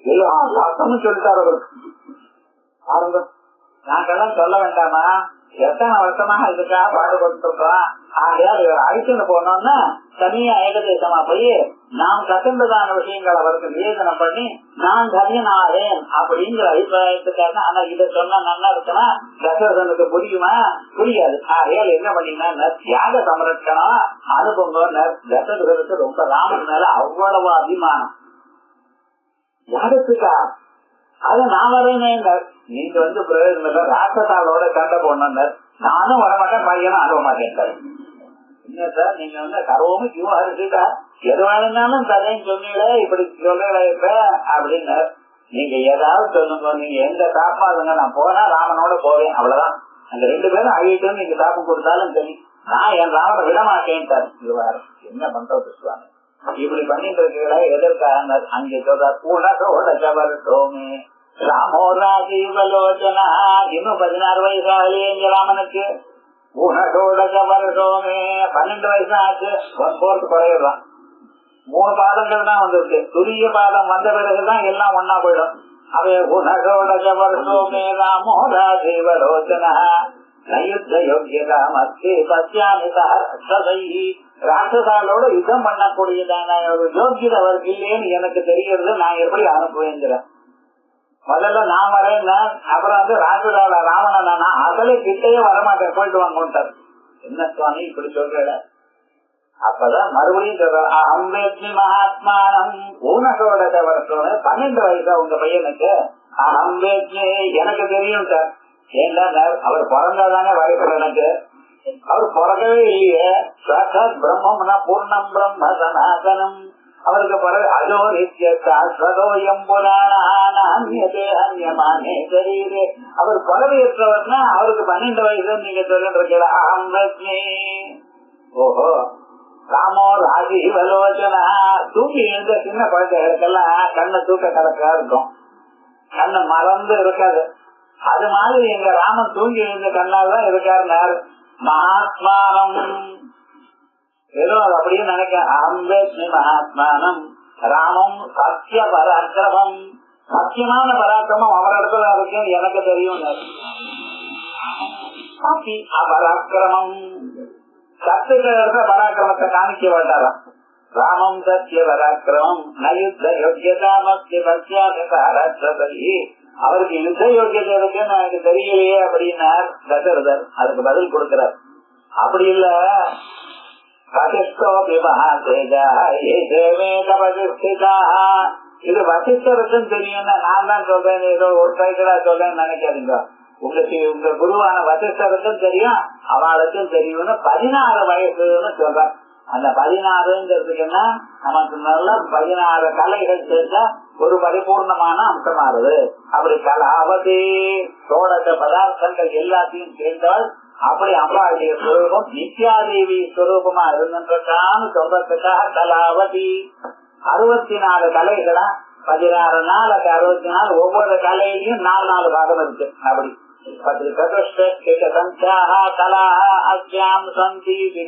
எல்லா சாஸ்திரமும் சொல்லிட்டார் அவருக்கு. பாருங்க, நாங்கெல்லாம் சொல்ல வேண்டாமா? எத்தனை வருஷமா இதுக்காக பாடுபட்டு இருக்கோம். ஆகையால் இவர் அழிச்சுன்னு போனோம்னா தனியா ஏகதேசமா போய் நாம் கத்துண்டதான விஷயங்கள் அவருக்கு நிவேதனம் பண்ணி நான் தனியனாரேன் அப்படிங்கிற அபிப்பிராயத்துக்காக. ஆனா இதை சொன்னா நல்லா இருக்குன்னா தசரதனுக்கு புரியுமா? புரியாது. ஆகையால் என்ன பண்ணீங்கன்னா தியாக சமரட்சணம் அனுபவம். தசரதனுக்கு ரொம்ப ராமன் மேல அவ்வளவு அபிமானம். யாருக்குக்கா? அது நான் வரேனே. நீங்க பிரயோஜனம் ராட்சசாலோட சண்டை போடணும். நானும் வரமாட்டேன், பையனும் அனுபவ மாட்டேன். என்ன சார் நீங்க கரோமி கியூஹா எது வேணும்னாலும் தரேன்னு சொன்னீங்களே, இப்படி சொல்லல இப்ப அப்படின்னு. நீங்க ஏதாவது சொல்லுங்க, நீங்க எந்த சாப்பாடுங்க நான் போனா ராமனோட போவேன், அவ்வளவுதான். அந்த 2 பேரும் அழியிட்டு நீங்க சாப்பிட்டு கொடுத்தாலும் சரி, நான் என் ராமனை விட மாட்டேன். இதுவாரு என்ன பண்றது சுவாமி? இப்படி பண்ணிட்டு இருக்கீங்களா? எதற்காக? அங்கே சொல்றார் உனக்கோட ஜபர்டோமே ராமோ ராஜீவலோச்சனா. இன்னும் 16 வயசு ஆகலையே ராமனுக்கு. உனக்கோட ஜபர்டோமே 12 வயசு ஆச்சு. 1/4 குறையிடலாம். 3 பாதங்கள் தான் வந்திருக்கு. துரிய பாதம் வந்த பிறகுதான் எல்லாம் ஒன்னா போயிடும். அவை உனக்கோட ஜபர்டோமே ராமோ ராஜீவலோச்சனா நயுத்த யோகியதா மஸ்தி பத்யாமி சஹஸ்ரதை. ராட்சசாலோட யுத்தம் பண்ணக்கூடியதான ஒரு யோகியதை அவருக்கு இல்லையேன்னு எனக்கு தெரிகிறது. நான் எப்படி அனுப்புவேங்கிறேன். முதல்ல நான் வரேன்னா அப்புறம் ராட்சசால ராவணன் நான் அசலே கிட்டையே வரமாட்டேன், போயிட்டு வாங்கிட்டார். என்ன சுவாமி இப்படி சொல்ற? அப்பதான் மறுபடியும் சொல்ற அம்பேத்னி மகாத்மானம் ஊனகோட வருஷம் 12 வயசா உங்க பையனுக்கு. அம்பேத்னி எனக்கு தெரியும் சார். ஏன்னா அவர் பிறந்தாதானே வயசுல எனக்கு. அவர் பிறக்கவே இல்லையே. சாட்சாத் பிரம்மம்னா பூர்ணம் பிரம்ம சனாதனம். அவருக்கு பிறகு அதோ நித்திய சாஸ்வதோயம் புராணே அந்நியமானே சரீரே. அவர் பறவையற்றவர்னா அவருக்கு 12 வயசு நீங்க சொல்லிட்டு இருக்கீங்க. ஓஹோ ராமோ ராஜீவலோச்சனா. தூக்கி எழுந்த சின்ன குழந்தைகளுக்கெல்லாம் கண்ணை தூக்க கலக்கா இருக்கும், கண்ணை மறந்து இருக்காது. அது மாதிரி எங்க ராமன் தூங்கி எழுந்த கண்ணால் தான் இருக்காரு. மகாத்மானம் ஏதோ அது அப்படியே நினைக்க. அம்பேத்னி மகாத்மானம் ராமம் சத்திய பராக்கிரமம். சத்தியமான பராக்கிரமம் அவரிடத்துல இருக்கு எனக்கு தெரியும். அபராக்கிரமம் சத்துக்கள் இடத்துல பராக்கிரமத்தை காமிக்க மாட்டாராம். ராமம் சத்திய பராக்கிரமம் நயுத்த யோகியதா மத்திய பத்யாமி. அவருக்கு யுத்த யோகியதை இருக்குன்னு எனக்கு தெரியலையே அப்படின்னார் தசரதர். அதுக்கு பதில் கொடுக்கிறார். அப்படி இல்ல, இது வசிஷ்டருக்கும் தெரியும்னா நான் தான் சொல்றேன், ஏதோ ஒரு கைக்கடா சொல்றேன்னு நினைக்காதீங்க. உங்க குருவான வசிஷ்டருக்கும் தெரியும், அவளுக்கும் தெரியும்னு 16 வயசுன்னு சொல்றேன். அந்த 16ங்கிறதுக்குன்னா நமக்கு நல்ல 16 கலைகள் சேர்ந்தா ஒரு பரிபூர்ணமான அம்சமாறுது. அப்படி கலாவதி சோழக பதார்த்தங்கள் எல்லாத்தையும் சேர்ந்தவள். அப்படி அம்பாளுடைய ஸ்வரூபம் நித்யாதேவி ஸ்வரூபமா இருந்துன்றதான்னு சொல்றதுக்காக கலாவதி. 64 கலைகளா 16 நாள் 64. ஒவ்வொரு கலையிலையும் 4 பாகம் இருக்கு. அப்படி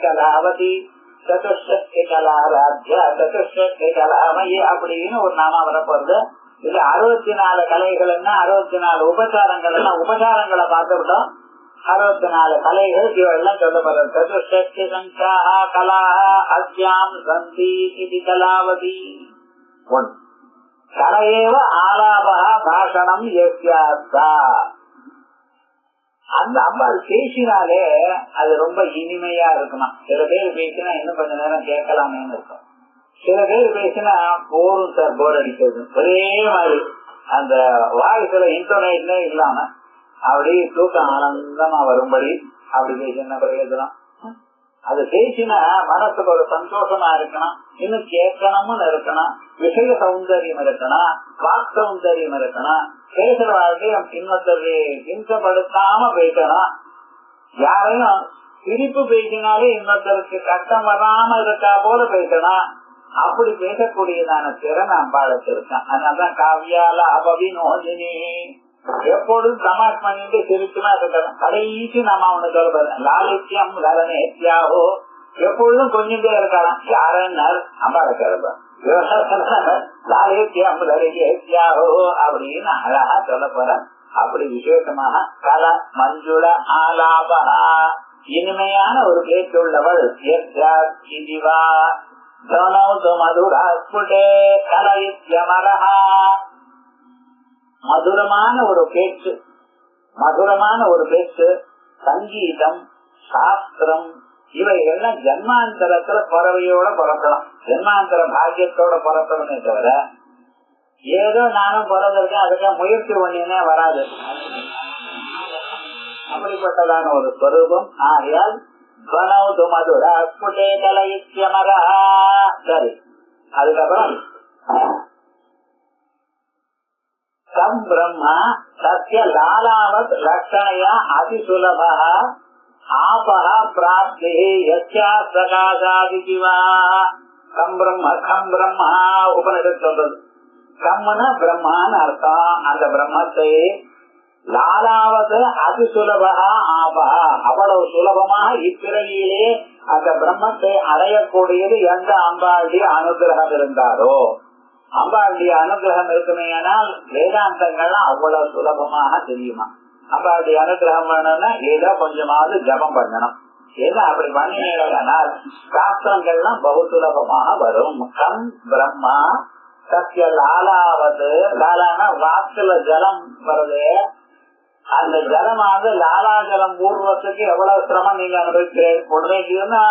கலாவதி சதுஷ்டி கலாராத்யா சதுஷ்டி கலாமயி அப்படின்னு ஒரு நாமா வரப்போறது. இது 64 கலைகள்னா 64 உபச்சாரங்கள். உபச்சாரங்களை பார்த்துவிட்டோம். 64 கலைகள் இவெல்லாம் சொல்லப்படுறது. சதுஷ்டி சங்காஹ கலாஹ அஸ்யாம் சந்தி இது கலாவதி. கலையேவ ஆலாபஹ பாஷணம் யஸ்யாஸ்தா. அந்த அம்பாள் பேசினாலே அது ரொம்ப இனிமையா இருக்குமா. சில பேர் பேசினா இன்னும் கொஞ்ச நேரம் கேட்கலாமேன்னு இருக்கும். சில பேர் பேசினா போரும் சார், போர் அடிக்கிறது. ஒரே மாதிரி அந்த வாய்ஸ்ல இன்டோனேஷனே இல்லாம அப்படி தூக்கம் ஆனந்தமா வரும்படி அப்படி பேசின பிரயோஜனம். அது பேசினா மனசுக்கு ஒரு சந்தோஷமா இருக்கணும், இன்னும் கேட்கணும்னு இருக்கணும், விஷய சௌந்தரியம் இருக்கணும், வாக் சௌந்தரியம் இருக்கணும். பேசுற வாழ்க்கை இன்னொருத்தரை இன்சப்படுத்தாம பேசணும். யாரையும் சிரிப்பு பேசினாலே இன்னொருத்தருக்கு கஷ்டம் வராம இருக்கா போல பேசணும். அப்படி பேசக்கூடியதான திறன் அம்பாளுக்கு இருக்கான். அதனாலதான் காவியால அபவினோதினி, எப்பொழுதும் தமாஷ் பண்ணிட்டு சிரிச்சுமா இருக்கணும். கடைசி நம்ம அவனுக்கு சொல்றது லாலித்யம் லலனேத்யாவோ, எப்பொழுதும் கொஞ்சிட்டே இருக்கலாம். யாருன்னார் அம்பாளுக்கு இருப்பான். லாலித்யம் லலனேத்யாவோ அப்படின்னு அழகா சொல்ல போற. அப்படி விசேஷமாக கல மஞ்சுள ஆலாபா, இனிமையான ஒரு பேச்சுள்ளவள். மதுரமான ஒரு பேச்சு, மதுரமான ஒரு பேச்சு, சங்கீதம், சாஸ்திரம், இவைகள்லாம் ஜன்மாந்தரத்துல பிறவையோட பிறக்கலாம், ஜன்மாந்தர பாக்கியத்தோட பிறக்கணுமே தவிர ஏதோ நானும் பிறந்திருக்கேன் அதுக்காக முயற்சி பண்ணினே வராது. அப்படிப்பட்டதான ஒரு ஸ்வரூபம். ஆகையால் சரி, அதுக்கப்புறம் சம் பிரம்மா சத்ய லாலாவத் லட்சணையா அதிசுலபா ஆபஹ பிராப்தி யஸ்யா பிரகாசாதி ஜீவா. கம் பிரம்ம கம் பிரம்மா உபனிஷத் சொல்றது. கம்னா பிரம்மான்னு அர்த்தம். அந்த பிரம்மத்தை லாலாவது அதி சுலபா ஆபா, அவ்வளவு சுலபமாக இப்பிறவியிலே அந்த பிரம்மத்தை அடையக்கூடியது எந்த அம்பாளுடைய அனுகிரகம் இருந்தாரோ. அம்பாளுடைய அனுகிரகம் இருக்குமேனால் வேதாந்தங்கள்லாம் அவ்வளவு சுலபமாக தெரியுமா. அம்பாளுடைய அனுகிரகம் வேணும்னா ஏதோ கொஞ்சமாவது ஜபம் பண்ணணும். ஏதோ அப்படி பண்ணினால் சாஸ்திரங்கள்லாம் பகு சுலபமாக வரும். கம் பிரம்மா சத்ய லாலாவது, லாலானா வாக்குல ஜலம் வருது. அந்த ஜலமானது லாலா ஜலம் ஊர்வத்துக்கு எவ்வளவு சிரமம் நீங்க அனுபவிக்கிறீங்கன்னா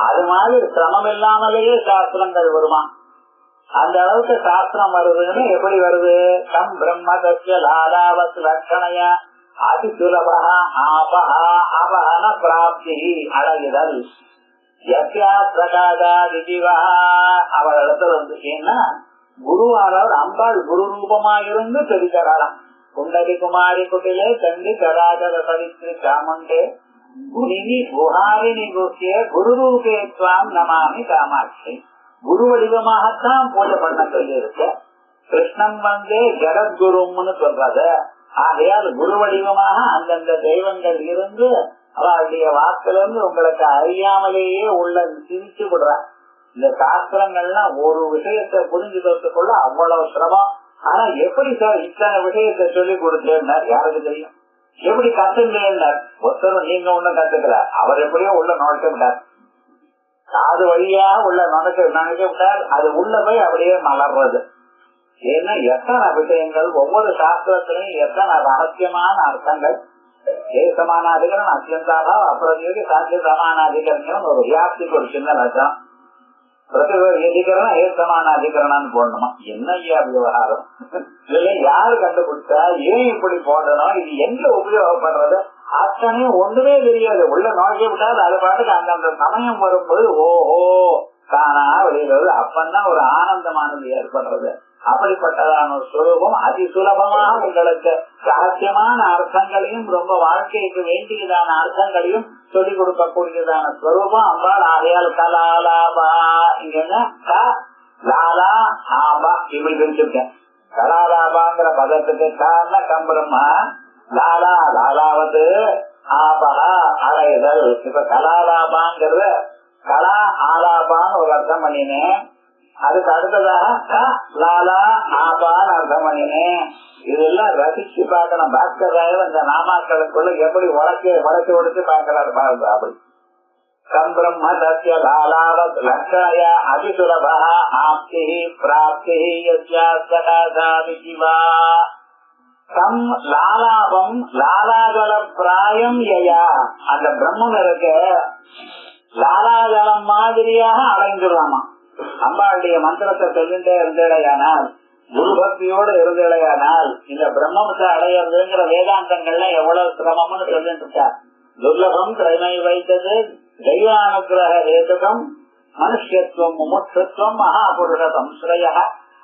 அது மாதிரி சிரமம் இல்லாமலேயே சாஸ்திரங்கள் வருமா. அந்த அளவுக்கு சாஸ்திரம் வருதுன்னு எப்படி வருது? கம் பிரம்ம சத்ய லாலாவத் லட்சணைய அதி சுலபா ஆபஹா, ஆபஹன பிராப்தி அழகுதல். யஸ்யா பிரகாசாதி ஜீவா, அவள் இடத்துல வந்து ஏன்னா குருவானவர் அம்பாள் குரு ரூபமாயிருந்து தெரிகிறாளாம். குண்டலி குமாரி குட்டிலே தண்டி கராஜர சவித்ரி சாமுண்டே குருவி குஹாரினி குஹ்யே குரு ரூபே துவாம் நமாமி காமாட்சி. குரு வடிவமாகத்தான் பூஜை பண்ண சொல்லி இருக்க. கிருஷ்ணன் வந்து ஜெகத்குருன்னு சொல்றது. ஆகையால் குரு வடிவமாக அந்தந்த தெய்வங்கள் இருந்து அவருடைய வாக்கிலிருந்து உங்களுக்கு அறியாமலேயே உள்ள சிரிச்சு விடுற. இந்த சாஸ்திரங்கள்லாம் ஒரு விஷயத்தை புரிஞ்சுக்கிறதுக்குள்ள அவ்வளவு சிரமம். ஆனா எப்படி சார் இத்தனை விஷயத்தை சொல்லி கொடுத்தேன்னா யாருக்கு தெரியும்? எப்படி கத்துங்களேன்னார். ஒருத்தரும் நீங்க ஒண்ணும் கத்துக்கல, அவர் எப்படியோ உள்ள நுழைக்க விட்டார். அது வழியா உள்ள நுழைக்க விட்டார். அது உள்ள போய் அப்படியே மலர்றது. ஏன்னா எத்தனை விஷயங்கள் ஒவ்வொரு சாஸ்திரத்திலையும் எத்தனை ரகசியமான அர்த்தங்கள். ஏ சமானாதிகரன் அத்தியந்தாக அப்புறம் சாத்திய சமானாதிகரன் ஒரு வியாப்திக்கு ஒரு சின்ன லட்சம். அதிகரணம் ஏ சமான அதிகரணம் போடணுமா? என்ன விவகாரம்? இதுல யாரு கண்டுபிடிச்சா, ஏன் இப்படி போடணும், இது எங்க உபயோகப்படுறது, அத்தனையும் ஒண்ணுமே தெரியாது. உள்ள நோக்கி விட்டாது அது பாட்டுக்கு அந்தந்த சமயம் வரும்போது ஓஹோ தானா வெளியிடுறது. அப்பந்தான் ஒரு ஆனந்தமானது ஏற்படுறது. அப்படிப்பட்டதான ஒரு சுலபம் அதி சுலபமாக உங்களுக்கு சாத்தியமான அர்த்தங்களையும் ரொம்ப வாழ்க்கைக்கு வேண்டியதான அர்த்தங்களையும் சொல்லிக் கொடுக்கக்கூடியதான ஸ்வரூபம் அம்பாள். ஆகையால் கலாலாபா, இங்க லாலா ஆபா இப்படி பிரிச்சிருக்கேன். கலாலாபாங்கிற பதத்துக்கு காரண கம்பிரம்மா, லாலா லாலாவது, ஆபகா அலைதல். இப்ப கலாலாபாங்கிறத கலா ஆலாபான்னு ஒரு அர்த்தம் பண்ணினேன். அதுக்கு அடுத்ததாக லாலா ஆபான்னு அர்த்தம் பண்ணினேன். இதெல்லாம் ரசிச்சு பார்க்கணும். பாஸ்கர் அந்த நாமாக்களுக்குள்ள எப்படி வளர்ச்சி உடைச்சு பார்க்கிறாரு பாருங்க. அப்படி சம்பிரம்ம சத்ய லாலாவத் லட்சணய அதிசுலபா ஆப்தி பிராப்தி யஸ்யாஸ்தகாசாதி ஜீவா. சம் லாலாபம் லாலாஜல பிராயம் யயா, அந்த பிரம்மம் இருக்க லாலாஜலம் மாதிரியாக அடைஞ்சிடலாமா. அம்பாளுடைய மந்திரத்தை சொல்லிட்டே இருந்தேடையானால், குரு பக்தியோடு இருந்தேடையானால் இந்த பிரம்மத்தை அடையிறதுங்கிற வேதாந்தங்கள்ல எவ்வளவு சிரமம்னு சொல்லிட்டு இருக்கார். துர்லபம் திரைமை வைத்தது தெய்வானுகிரக ஹேதுகம் மனுஷத்துவம் முமுட்சத்துவம் மகாபுருஷ சம்ஸ்ரய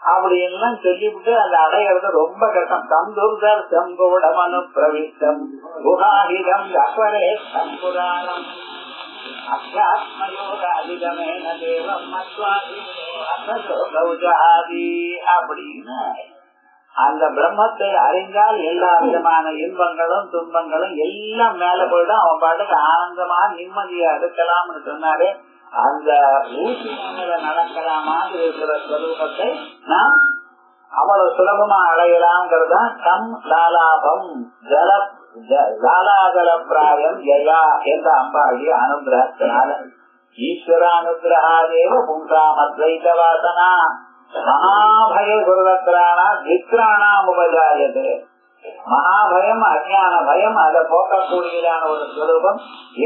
அப்படி எல்லாம் சொல்லிவிட்டு அதை அடையிறது ரொம்ப கஷ்டம். தந்துர்தர் சங்கோடமனு பிரவிஷ்டம் குஹாஹிதம் அக்வரே சம்புராணம் அத்தியாத்மயோகாதிகமேன தேவம் அப்படின்னு அந்த பிரம்மத்தை அறிந்தால் எல்லா விதமான இன்பங்களும் துன்பங்களும் எல்லாம் மேல போயிடும். அவன் பாட்டுக்கு ஆனந்தமா நிம்மதியா இருக்கலாம்னு சொன்னாரு. அந்த ஊசி நடக்கலாமான்னு இருக்கிற ஸ்வரூபத்தை நாம் அவ்வளவு சுலபமா அடையலாம்ங்கிறதா கம் லாலாபம் ஜாலாஜல பிராயம் ஜயா என்ற அம்பாடிய அனுகிரகத்தினால ஈஸ்வரானுகிரகாதேவ பும்சாம் அத்வைத வாசனா மகாபய குருதத்ராணா திக்ராணாம் உபஜாயது. மகாபயம் அஜான பயம் அதை போக்கக்கூடியதான ஒரு ஸ்வரூபம்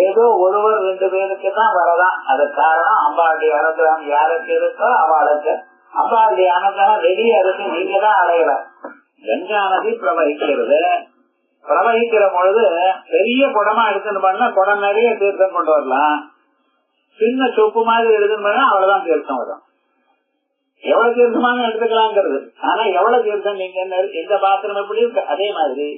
ஏதோ ஒருவர் 2 பேருக்கு தான் வரலாம். அது காரணம் அம்பாளுடைய அனுகிரகம் யாருக்கு இருக்கோ அவளுக்கு. அம்பாளுடைய அனுகிரகம் வெளியே இருக்கு, நீங்க தான் அடையல. கங்கா நதி பிரவகிக்கிறது. பிரவகிக்கிற பொழுது பெரிய குடமா எடுத்துன்னு பண்ணா குடம் நிறைய தீர்த்தம் கொண்டு வரலாம். சின்ன சொப்பு மாதிரி எடுத்துன்னு பண்ணா அவ்வளவுதான் தீர்த்தம் வரும். எவ்வளவு தீர்த்தமான எடுத்துக்கலாங்கிறது. ஆனா எவ்வளவு தீர்த்தம் நீங்க எந்த பாத்திரம் எப்படி இருக்கு அதே மாதிரி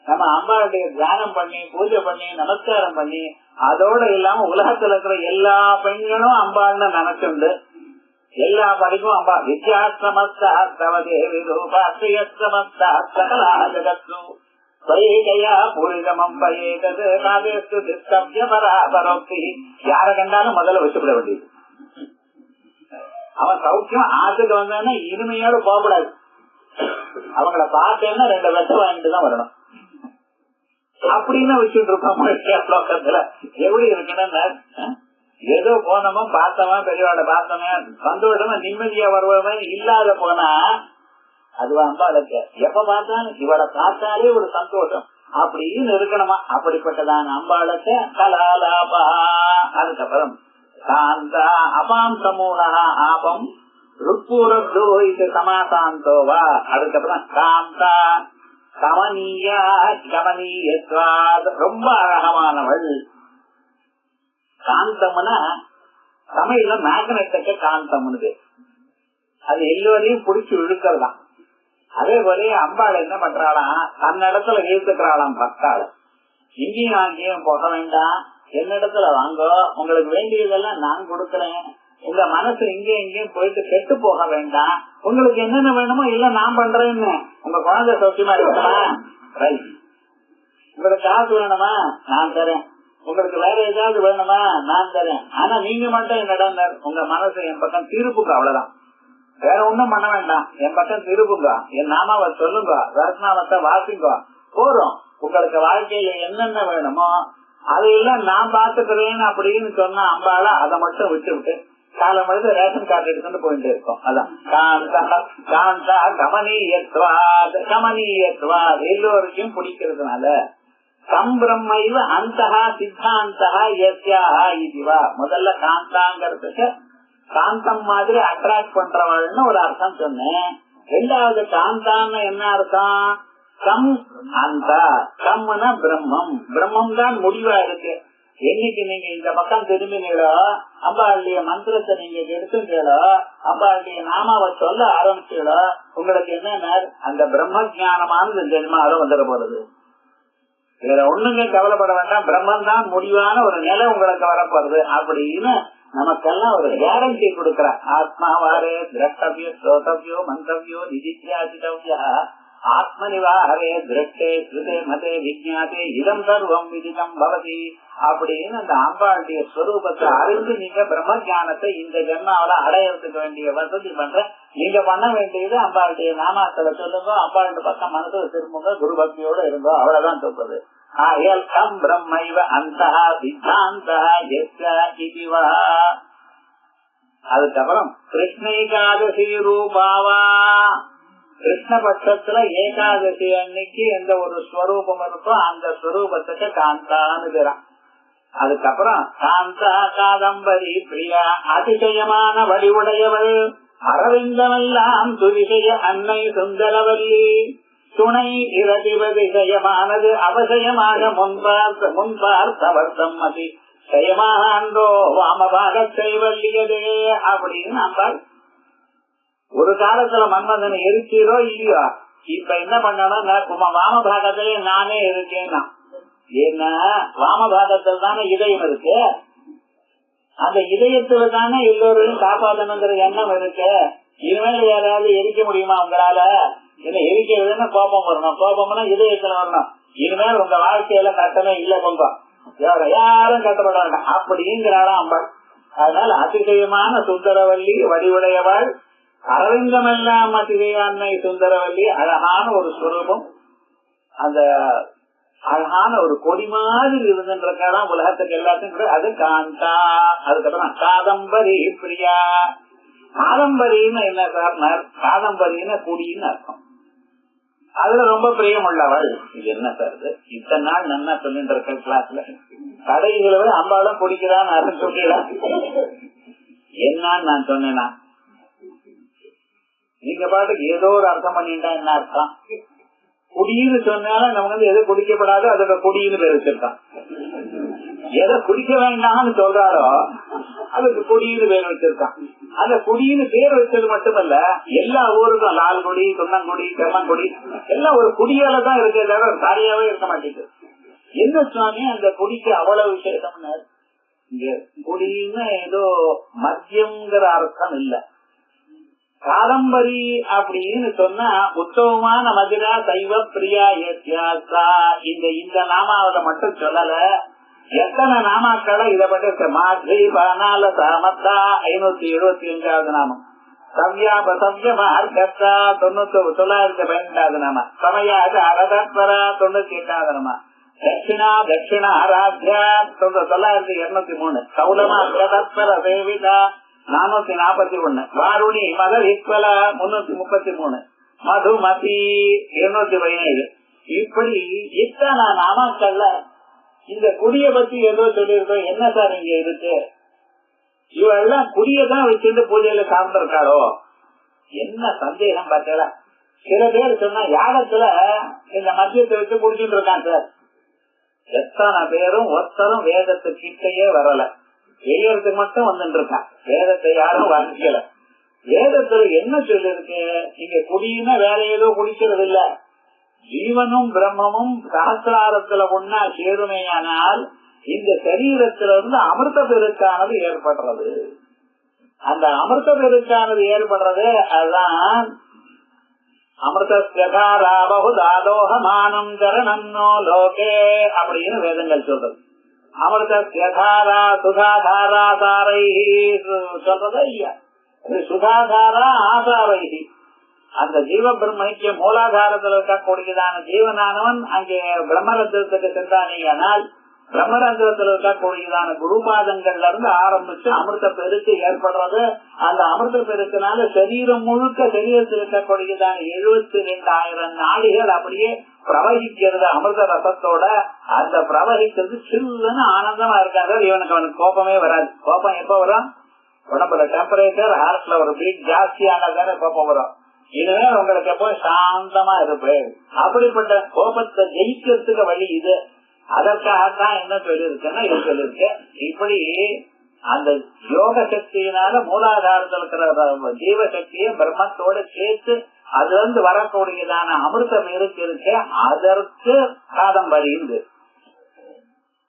நம்ம அம்பாளுடைய தியானம் பண்ணி பூஜை பண்ணி நமஸ்காரம் பண்ணி அதோட இல்லாம உலகத்துல இருக்கிற எல்லா பெண்களும் அம்பாள்னு நினைச்சுண்டு எல்லா படிப்பும் அம்பா வித்யாசிரமஸ்தா தேவி ரூபாசிரமஸ்தா சகலா ஜகத்ரு பூரிதமம் பரேதது காதேஸ்து திஷ்டவ்ய பராபரோக்தி. யாரை கண்டாலும் முதல்ல வச்சுவிட வேண்டியது. அவன் சௌக்கியம் ஆத்துக்கு வந்தானே இனிமையோட போகக்கூடாது. அவங்கள பார்த்தேன்னா 2 வெட்டம் வாங்கிட்டு தான் வரணும் அப்படின்னு வச்சுட்டு இருப்பான். லோகத்துல எப்படி இருக்குன்னா ஏதோ போனோமோ பார்த்தவன் பெரியவாட பார்த்தவன் சந்தோஷமா நிம்மதியா வருவவன் இல்லாத போனா அதுவா அம்பாளுக்கு எப்ப பார்த்தாலும் இவளை பார்த்தாலே ஒரு சந்தோஷம் அப்படின்னு இருக்கணுமா. அப்படிப்பட்டதான அம்பாளுக்கு கலாலாபா. அதுக்கப்புறம் காந்தா அபாம் சமூக ஆபம் ருப்பூரப்தோ இது சமாசாந்தோவா. அதுக்கப்புறம் காந்தா கமனீயா கமனீயத்வாத் ரொம்ப அழகமானவள். காந்தம்னா தமிழ்ல மேக்னெட்டுக்கு காந்தம்னு அது எல்லோரையும் பிடிச்சி இழுக்கிறதா. அதே போல அம்பாள் என்ன பண்றாளாம், தன்னிடத்துல ஈர்த்துக்கிறாளாம் பக்தாள். இங்கேயும் அங்கேயும் போக வேண்டாம், என்னிடத்துல வாங்கோ, உங்களுக்கு வேண்டியதெல்லாம் நான் கொடுக்கறேன். உங்க மனசு இங்கேயும் இங்கேயும் போயிட்டு கெட்டு போக வேண்டாம். உங்களுக்கு என்னென்ன வேணுமோ இல்ல நான் பண்றேன்னு. உங்க குழந்தை சௌக்கியமா இருக்கணுமா, ரைட். உங்களுக்கு காசு வேணுமா, நான் தரேன். உங்களுக்கு வேற ஏதாவது வேணுமா, நான் தரேன். ஆனா நீங்க மட்டும் என்னடா உங்க மனசு என் பக்கம் திருப்புங்க, அவ்வளவுதான். வேற ஒண்ணும் பண்ண வேண்டாம், என் பக்கம் திருப்புங்க, என் நாமாவை சொல்லுங்க, ரத்னாவத்தை வாசிங்க, போறோம். உங்களுக்கு வாழ்க்கையில என்னென்ன வேணுமோ அதையெல்லாம் நான் பாத்துக்கிறேன் அப்படின்னு சொன்ன அம்பால அதை மட்டும் விட்டு காலம் எழுத ரேஷன் கார்டு எடுத்துட்டு போயிட்டு இருக்கோம். அதான் காந்தா காந்தா கமனீயத்வாத் கமனீயத்வாத் எல்லோருக்கும் பிடிக்கிறதுனால சம்பிரம்மைவ அந்தஹா சித்தாந்தஹா யஸ்யாஹா இதுவா. முதல்ல காந்தாங்கிறதுக்கு காந்தம் மாதிரி அட்ராக்ட் பண்றவள்னு ஒரு அர்த்தம் சொன்னேன். 2வது காந்தான்னு என்ன அர்த்தம், கம் அந்த கம்னா பிரம்மம். பிரம்மம் தான் முடிவா இருக்கு. என்னைக்கு நீங்க இந்த பக்கம் திரும்பினீங்களோ, அம்பாளுடைய மந்திரத்தை நீங்க எடுத்துங்களோ, அம்பாளுடைய நாமாவை சொல்ல ஆரம்பிச்சீங்களோ, உங்களுக்கு என்ன அந்த பிரம்ம ஜானமானது ஜென்மாவில வந்துட போறது. வேற ஒண்ணுங்க கவலைப்பட வேண்டாம், பிரம்மன் தான் முடிவான ஒரு நிலை உங்களுக்கு வரப்போறது அப்படின்னு நமக்கெல்லாம் ஒரு கேரண்டி கொடுக்கற. ஆத்மாவாரே திரஷ்டவியோ ஸ்ரோதவியோ மந்தவியோ நிதித்தியாசிதவ்யா ஆத்மனிவாரே திருஷ்டே ஸ்ருதே மதே விஜ்ஞாதே இதம் சர்வம் விதிதம் பவதி அப்படின்னு அந்த அம்பாளுடைய ஸ்வரூபத்தை அறிந்து நீங்க பிரம்ம ஜானத்தை இந்த ஜென்மாவில அடையறதுக்கு வேண்டிய வசதி பண்ற. நீங்க பண்ண வேண்டியது அம்பாளுடைய நாமாக்களை சொல்லுங்க, அம்பாளுடைய பக்கம் மனசு திரும்புங்க, குரு பக்தியோட இருந்தோ, அவ்வளவுதான் சொல்றது. பிரம்மைவ அந்தஹா சித்தாந்தஹா யஸ்ய இதுவா. அதுக்கப்புறம் கிருஷ்ணேகாதசி ரூபாவா. கிருஷ்ணபட்சத்துல ஏகாதசி அன்னைக்கு எந்த ஒரு ஸ்வரூபம் இருக்கோ அந்த ஸ்வரூபத்துக்கு காந்தான்னு பேரான். அதுக்கப்புறம் காந்தா காதம்பரி பிரியா அதிசயமான வடிவுடையவள் அரவிந்தமெல்லாம் துதிசய அன்னை சுந்தரவல்லி துணை இரதிவதிசயமானது அவசயமாக முன்பார்த்தவர்த்தம் மதி செயமாகோ வாமபாக செய்வல்லியதே அப்படின்னு நம்பாள் ஒரு காலத்துல மன்மதனை எரிச்சீரோ இல்லையோ, இப்ப என்ன பண்ணணும், வாமபாகத்திலே நானே இருக்கேன்னா. ஏன்னா வாமபாகத்தில் தானே இதயம் இருக்கு, அந்த இதயத்துல தானே எல்லோரையும் காப்பாற்றணுங்கிற எண்ணம் இருக்கு. இனிமேல் யாராவது எரிக்க முடியுமா உங்களால? என்ன எரிக்கிறதுன்னா கோபம் வரணும், கோபம்னா இதயத்துல வரணும். இனிமேல் உங்க வாழ்க்கையில கட்டமே இல்ல, பொங்கம் யாரும் கட்டப்பட வேண்டாம் அப்படிங்கிறாளாம் அம்பாள். அதனால அதிசயமான சுந்தரவல்லி வடிவுடையவாள், அரவிந்தமெல்லாம் அதிசயான்மை சுந்தரவல்லி, அழகான ஒரு ஸ்வரூபம், அந்த அழகான ஒரு கொடி மாதிரி இருந்துருக்கலாம் உலகத்துக்கு எல்லாத்தையும். அது காந்தா. அதுக்கப்புறம் காதம்பரி பிரியா. காதம்பரின்னு என்ன சார்? காதம்பரின்னு குடின்னு அர்த்தம். அதுல ரொம்ப பிரியம் உள்ளவள். இது என்ன சார் இது? இத்தனை நாள் நல்லா சொல்லிட்டு இருக்க கிளாஸ்ல கடைகளை அம்பாலும் குடிக்கிறான்னு அர்த்தம் சொல்லிடா. என்னன்னு நான் சொன்னேன்னா நீங்க பாட்டுக்கு ஏதோ ஒரு அர்த்தம் பண்ணிட்டா என்ன அர்த்தம்? குடின்னு சொன்னாலும் நமக்கு எது குடிக்கப்படாதோ அதோட குடின்னு பேர் வச்சிருக்கான். எதை குடிக்க வேண்டாம்னு சொல்றாரோ அதுக்கு குடின்னு பேர் வச்சிருக்கான். அந்த குடின்னு பேர் வச்சது மட்டுமல்ல, எல்லா ஊருக்கும் லால்குடி, துண்ணங்குடி, செம்மங்குடி எல்லாம் ஒரு குடியால தான் இருக்கே தவிர சாரியாவே இருக்க மாட்டேங்குது. என்ன சுவாமி அந்த குடிக்கு அவ்வளவு விசேஷம்னு? இங்க குடின்னு ஏதோ மத்தியம்ங்கிற அர்த்தம் இல்ல. காதம்பரி அப்படின்னு சொன்னா உத்தமமான மதுரா சைவ பிரியா ஏத்தியாசா. இந்த நாமாவத மட்டும் சொல்லல, எத்தனை நாமாக்களை இதை பற்றி மாற்றி 14 சாமத்தா 575வது நாமம், சவ்யாபசவ்ய மார்க்கத்தா 912வது நாம, சமயாக அரதத்வரா 98வது நாம, தட்சிணா தட்சிண ஆராத்யா 90203, கௌலமா அரதத்வர சேவிதா 441, வாருணி மதர் ஈஸ்வலா 333, மதுமதி 217. இப்படி இத்தனை நாமாக்கள்ல இந்த குடிய பத்தி ஏதோ சொல்லிருக்கோம். என்ன சார் இங்க இருக்கு? இவெல்லாம் குடியதான் வச்சிருந்து பூஜையில சார்ந்திருக்காளோ? என்ன சந்தேகம் பார்த்தல? சில பேர் சொன்னா யாகத்துல இந்த மத்தியத்தை வச்சு குடிச்சுட்டு இருக்கான் சார். எத்தனை பேரும் ஒருத்தரும் வேதத்து கிட்டையே வரல, செய்யறதுக்கு மட்டும் வந்துட்டு இருக்கான். வேதத்தை யாரும் வாசிக்கல. வேதத்துல என்ன சொல்லிருக்கு? இங்க குடியுன்னா வேற ஏதோ குடிக்கிறது இல்ல. ஜீவனும் பிரம்மமும் சகசிராரத்துல ஒன்னா சேருமையானால் இந்த சரீரத்திலிருந்து அமிர்த பெருக்கானது ஏற்படுறது. அந்த அமிர்த பெருக்கானது ஏற்படுறது அதுதான் அமிர்தோகமானம் சரணன்னோ லோகே அப்படின்னு வேதங்கள் சொல்றது. அமிர்தா சுகாதாரா சாரை சொல்றதா இல்லையா? சுகாதாரா ஆசாரைஹி. அந்த ஜீவ பிரம்மணிக்கு மூலாதாரத்தில் இருக்கக்கூடியதான ஜீவனானவன் அங்கே பிரம்மரந்திரத்துக்கு சென்றானேயானால் பிரம்மரந்திரத்தில் இருக்கக்கூடியதான குருபாதங்கள்ல இருந்து ஆரம்பிச்சு அமிர்த பெருக்கு ஏற்படுறது. அந்த அமிர்த பெருக்குனால சரீரம் முழுக்க சரீரத்தில் இருக்கக்கூடியதான 72,000 நாடிகள் அப்படியே பிரவகிக்கிறது அமிர்த ரசத்தோட. அந்த பிரவகிக்கிறது சில்லுன்னு ஆனந்தமா இருக்காது. இவனுக்கு அவனுக்கு கோபமே வராது. கோபம் எப்ப வரும்? உடம்புல டெம்பரேச்சர் ஹார்ட்ல ஒரு பீட் ஜாஸ்தி ஆனதானே கோபம் வரும். இதுவே உங்களுக்கு எப்போ சாந்தமா இருப்பேன். அப்படிப்பட்ட கோபத்தை ஜெயிக்கிறதுக்கு வழி இது. அதற்காகத்தான் என்ன சொல்லியிருக்கேன்னா இது சொல்லியிருக்கேன். இப்படி அந்த யோக சக்தியினால மூலாதாரத்தில் இருக்கிற ஜீவ சக்தியை பிரம்மத்தோட சேர்த்து அதுல இருந்து வரக்கூடியதான அமிர்தம் இருக்கு. அதற்கு காதம்பரி.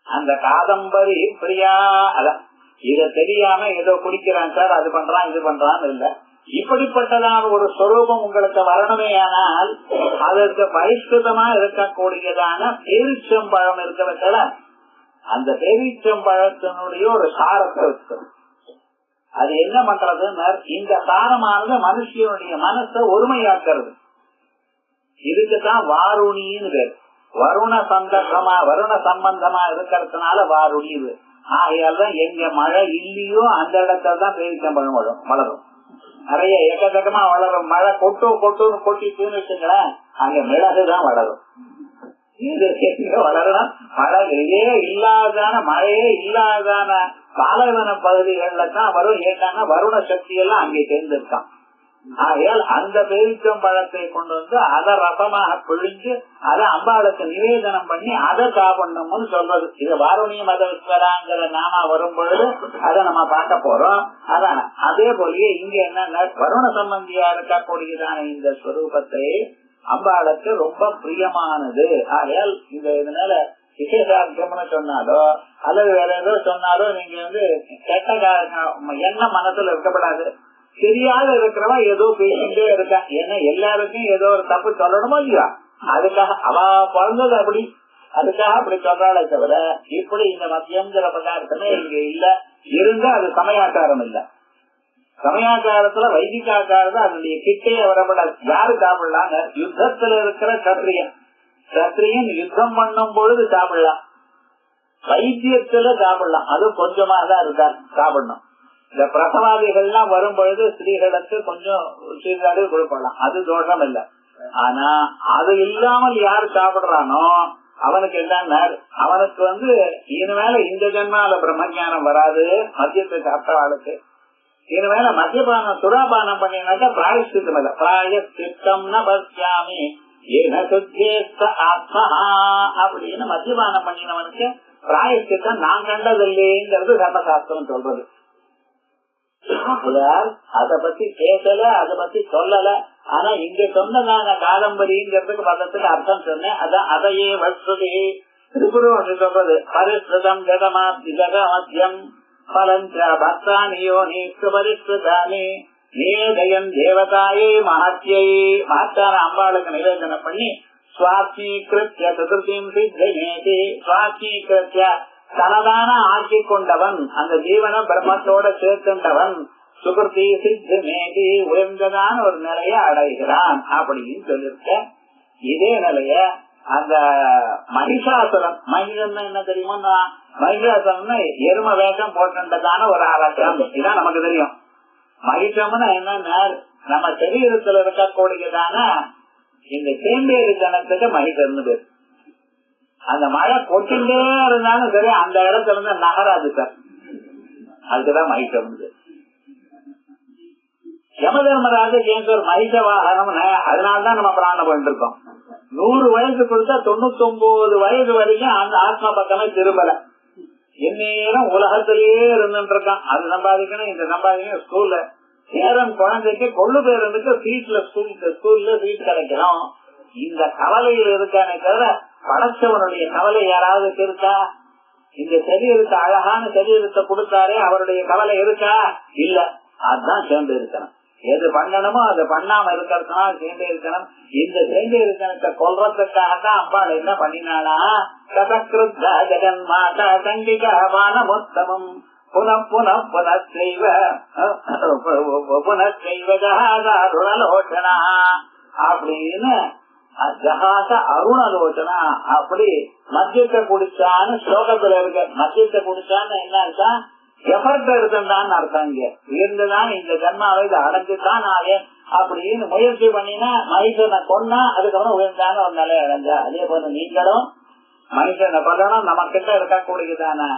அந்த காதம்பரி பிரியா. அதான் இத தெரியாம ஏதோ குடிக்கிறான் சார், அது பண்றான் இது பண்றான்னு இல்ல. இப்படிப்பட்டதான ஒரு ஸ்வரூபம் உங்களுக்கு வரணுமே ஆனால் அதற்கு பரிஷ்கிருதமா இருக்கக்கூடியதான பேரீச்சம்பழம் இருக்கிறதுல அந்த பேரீச்சம்பழத்தினுடைய ஒரு சாரத்தை வச்சுக்கணும். அது என்ன பண்றதுன்னு, இந்த சாரமானது மனுஷனுடைய மனசை ஒருமையாக்குறது. இதுக்குதான் வாருணின்னு பேர். வருண சம்பந்தமா இருக்கிறதுனால வாருணி. ஆகையால்தான் எங்க மழை இல்லையோ அந்த இடத்துல தான் பேரீச்சம்பழம் வளரும். நிறைய எக்கச்சக்கமா வளரும். மழை கொட்டுன்னு கொட்டிச்சுன்னு வச்சுங்களேன், அங்க மிளகுதான் வளரும். இது எங்க வளரணும்? மழையே இல்லாதான பாலைவன பகுதிகள்ல தான் வரும். ஏன்னா வருண சக்தி எல்லாம் அங்கே சேர்ந்திருக்கான். ஆகையால் அந்த பேரிச்சம் பழத்தை கொண்டு வந்து அதை ரசமாக பிழிஞ்சு அதை அம்பாளுக்கு நிவேதனம் பண்ணி அதை சாப்பிடணும்னு சொல்றது. இது வாருணிய மதஸ்வராங்கிற நாம வரும் பொழுது அதை நம்ம பார்க்க போறோம். அதான் அதே போலயே இங்க என்ன வருண சம்பந்தியா இருக்கக்கூடியதான இந்த ஸ்வரூபத்தை அம்பாளுக்கு ரொம்ப பிரியமானது. ஆகையால் இதனால விசேஷார்த்தம்னு சொன்னாலோ அல்லது வேற ஏதோ சொன்னாலோ நீங்க வந்து கெட்ட என்ன மனசுல இருக்கப்படாது. தெரியாத இருக்கிறவா ஏதோ பேசிட்டே இருக்கா. ஏன்னா எல்லாருக்கும் ஏதோ ஒரு தப்பு சொல்லணுமோ இல்லையா, அதுக்காக அவ பிறந்தது அப்படி, அதுக்காக அப்படி சொல்றாளே தவிர இப்படி இந்த மத்தியம்ங்கிற பதார்த்தமே இங்க இல்ல. இருந்தா அது சமயாச்சாரம் இல்ல. சமயாச்சாரத்துல வைதிகாச்சாரத்தை அதனுடைய கிட்டே வரப்படாது. யாரு சாப்பிடலாம்? யுத்தத்துல இருக்கிற சத்திரியன். சத்திரியன் யுத்தம் பண்ணும் பொழுது சாப்பிடலாம், வைத்தியத்துல சாப்பிடலாம், அது கொஞ்சமா தான் இருக்கா சாப்பிடணும். இந்த பிரசவாதிகள்லாம் வரும் பொழுது ஸ்திரீகளுக்கு கொஞ்சம் சீர்காடு கொடுக்கலாம், அது தோஷம் இல்லை. ஆனா அது இல்லாமல் யாரு சாப்பிடுறானோ அவனுக்கு என்ன, அவனுக்கு வந்து இனிமேல இந்த ஜென்மால பிரம்மஞானம் வராது. மத்தியத்தை சாப்பிட்டவாளுக்கு இனிமேல மத்தியபானம் சுராபானம் பண்ணினாக்கா பிராயஷ்சித்தம் இல்ல. பிராயஷ்சித்தம் ந பஸ்யாமி ஏன சுத்தேஸ்த ஆத்மா அப்படின்னு மத்தியபானம் பண்ணினவனுக்கு பிராயஷ்சித்தம் நான் கண்டதில்லைங்கிறது தர்மசாஸ்திரம் சொல்றது. அத பத்தி பேசல, அத பத்தி சொல்லல. ஆனா இங்க சொன்னதான காதம்பரிங்கிறதுக்கு பதத்துக்கு அர்த்தம் சொன்னேன். அதான் அதையே வஸ்துதி திரிபுரம் சொல்றது. பரிஸ்ருதம் ஜகமத்யம் பலஞ்ச பக்தானியோ நீக்கு பரிஸ்ருதானி நேதயன் தேவதாயை மகத்தியை மகத்தான அம்பாளுக்கு நிவேதனம் பண்ணி சுவாத்மீகிருத்ய சதுர்த்தியும் சித்தேதி சுவாத்மீகிருத்ய தனதான ஆக்கி கொண்டவன், அந்த ஜீவன பிரம்மத்தோட சேர்க்கின்றவன், சுகிருதி சித்தி மேதி உயர்ந்ததான ஒரு நிலைய அடைகிறான் அப்படின்னு சொல்லிருக்க. இதே நிலைய அந்த மகிஷாசுரன், மகிஷன் என்ன தெரியுமா, மகிஷாசுரன் எரும வேஷம் போட்டதான ஒரு அரசன், இதான் நமக்கு தெரியும். மகிஷம்னா என்னன்னா நம்ம சரீரத்துல இருக்கக்கூடியதான இந்த சேம்பேரி ஜனத்துக்கு மகிஷன்னு பேர். அந்த மழை கொட்டிண்டே இருந்தாலும் சரி அந்த இடத்துல இருந்து நகராது சார், அதுக்குதான் மகிஷம். யம தர்மராஜுக்கு ஏன் சார் மகிஷ வாகனம்னு, அதனாலதான் நம்ம பிராணம் பண்ணிட்டு இருக்கோம். 100 வயசு கொடுத்தா 99 வயசு வரைக்கும் அந்த ஆத்மா பக்கமே திரும்பல. இந்நேரம் உலகத்திலேயே இருந்துட்டு இருக்கான். அது சம்பாதிக்கணும், இந்த சம்பாதிக்கணும். ஸ்கூல்ல நேரம் குழந்தைக்கு கொள்ளு பேருந்துக்கு சீட்ல ஸ்கூல்ல சீட் கிடைக்கணும். இந்த கவலையில் இருக்கானே தவிர படைச்சவனுடைய கவலை யாராவது இருக்கா? இந்த சரீரத்தை அழகான சரீரத்தை கொடுத்தாரே அவருடைய கவலை இருக்கா? இல்ல. அதுதான் சேர்ந்து இருக்கணும். எது பண்ணணுமோ அதை பண்ணாம இருக்கிறதுனால சேர்ந்தே இருக்கணும். இந்த சேர்ந்தே இருக்கணத்தை கொல்றதுக்காக தான் அம்பாள் என்ன பண்ணினானா, கதகிருத்த ஜெகன் மாதா கண்டிகா வானமுத்தமம் புனః புனః புனஸ்தைவ புனஸ்தைவ ஜஹாதாருணலோச்சனா அப்படின்னு ஜஹாச அருணலோச்சனா அப்படி மத்தியத்தை குடிச்சான்னு ஸ்லோகத்துல இருக்க. மத்தியத்தை குடிச்சான்னு என்ன இருக்கா, எஃபர்ட் எடுத்தான் அர்த்தம். இங்க இருந்துதான் இந்த ஜன்மாவை இதை அடைஞ்சுதான் ஆவேன் அப்படின்னு முயற்சி பண்ணினா மனுஷனை கொன்னா அதுக்கப்புறம் உயர்ந்தான ஒரு நிலையை அடைஞ்சா. அதே போல நீங்களும் மனுஷனை கொல்லணும், நம்ம கிட்ட இருக்கக்கூடியதான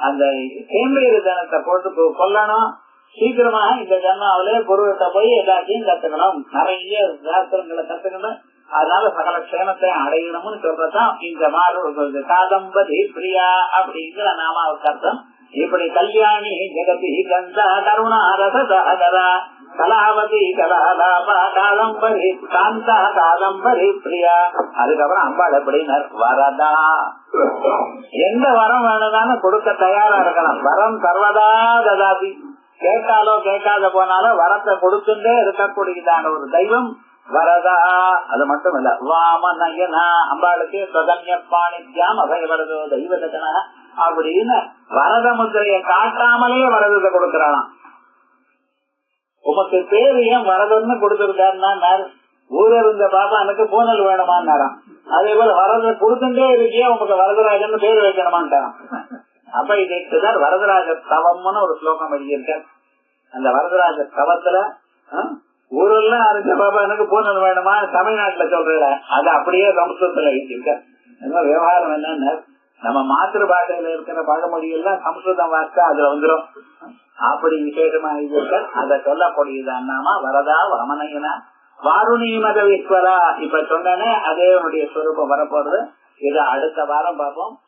அந்த சேம்பேறு தனத்தை போட்டு கொல்லணும். சீக்கிரமாக இந்த ஜன்மாவிலே குருவிட்ட போய் எல்லாத்தையும் கத்துக்கணும், நிறைய சாஸ்திரங்களை கத்துக்கணும். அதனால சகல க்ஷேமத்தை அடையணும்னு சொல்றதான் இந்த மாதிரி காதம்பரி பிரியா அப்படிங்கிற நாமாவுக்கு அர்த்தம். இப்படி கல்யாணி ஜெகதி கந்தா கருணா ரசதாகரா கலாவதி கலாலாபா காதம்பரி காந்தா காதம்பரி பிரியா. அதுக்கப்புறம் அம்பாள் எப்படினர் வரதா, எந்த வரம் வேணும்னு கொடுக்க தயாரா இருக்கலாம். வரம் சர்வதா ததாதி, கேட்டாலோ கேட்காத போனாலோ வரத்தை கொடுத்துட்டே இருக்கக்கூடியதான ஒரு தெய்வம் வரதா. அது மட்டும் இல்ல, வாமநயனா அம்பாளுக்கு சதன்ய பாணித்யாம் அபயவரதோ தெய்வதனா அப்படின்னு வரத முத்திரையை காட்டாமலே வரதத்தை கொடுக்கிறானாம். உமக்கு பேரு ஏன் வரதன்னு கொடுத்திருக்காருன்னா, ஊர இருந்த பாப்பா எனக்கு பூனல் வேணுமான்னாராம். அதே போல வரத கொடுத்துட்டே இருக்கியா உங்களுக்கு வரதராஜன் பேரு வைக்கணுமான்ட்டாராம். அப்ப இதுதான் வரதராஜ தவம்னு ஒரு ஸ்லோகம் எழுதியிருக்க. அந்த வரதராஜ தவத்துல ஊரெல்லாம் அறிஞ்ச பாப்பா எனக்கு பூனல் வேணுமா தமிழ்நாட்டுல சொல்றல, அது அப்படியே சமஸ்கிருதத்துல எழுதியிருக்க. விவகாரம் என்னன்னு, நம்ம மாத்திரு பாஷையில இருக்கிற பழமொழி எல்லாம் சமஸ்கிருதம் வார்த்தை அதுல வந்துடும். அப்படி விசேஷமா எழுதியிருக்கார். அதை சொல்லக்கூடியதானாமா வரதா வாமனையனா வாருணி மதவீஸ்வரா. இப்ப சொன்னனே அதே உன்னுடைய ஸ்வரூபம் வரப்போறது. இதை அடுத்த வாரம் பார்ப்போம்.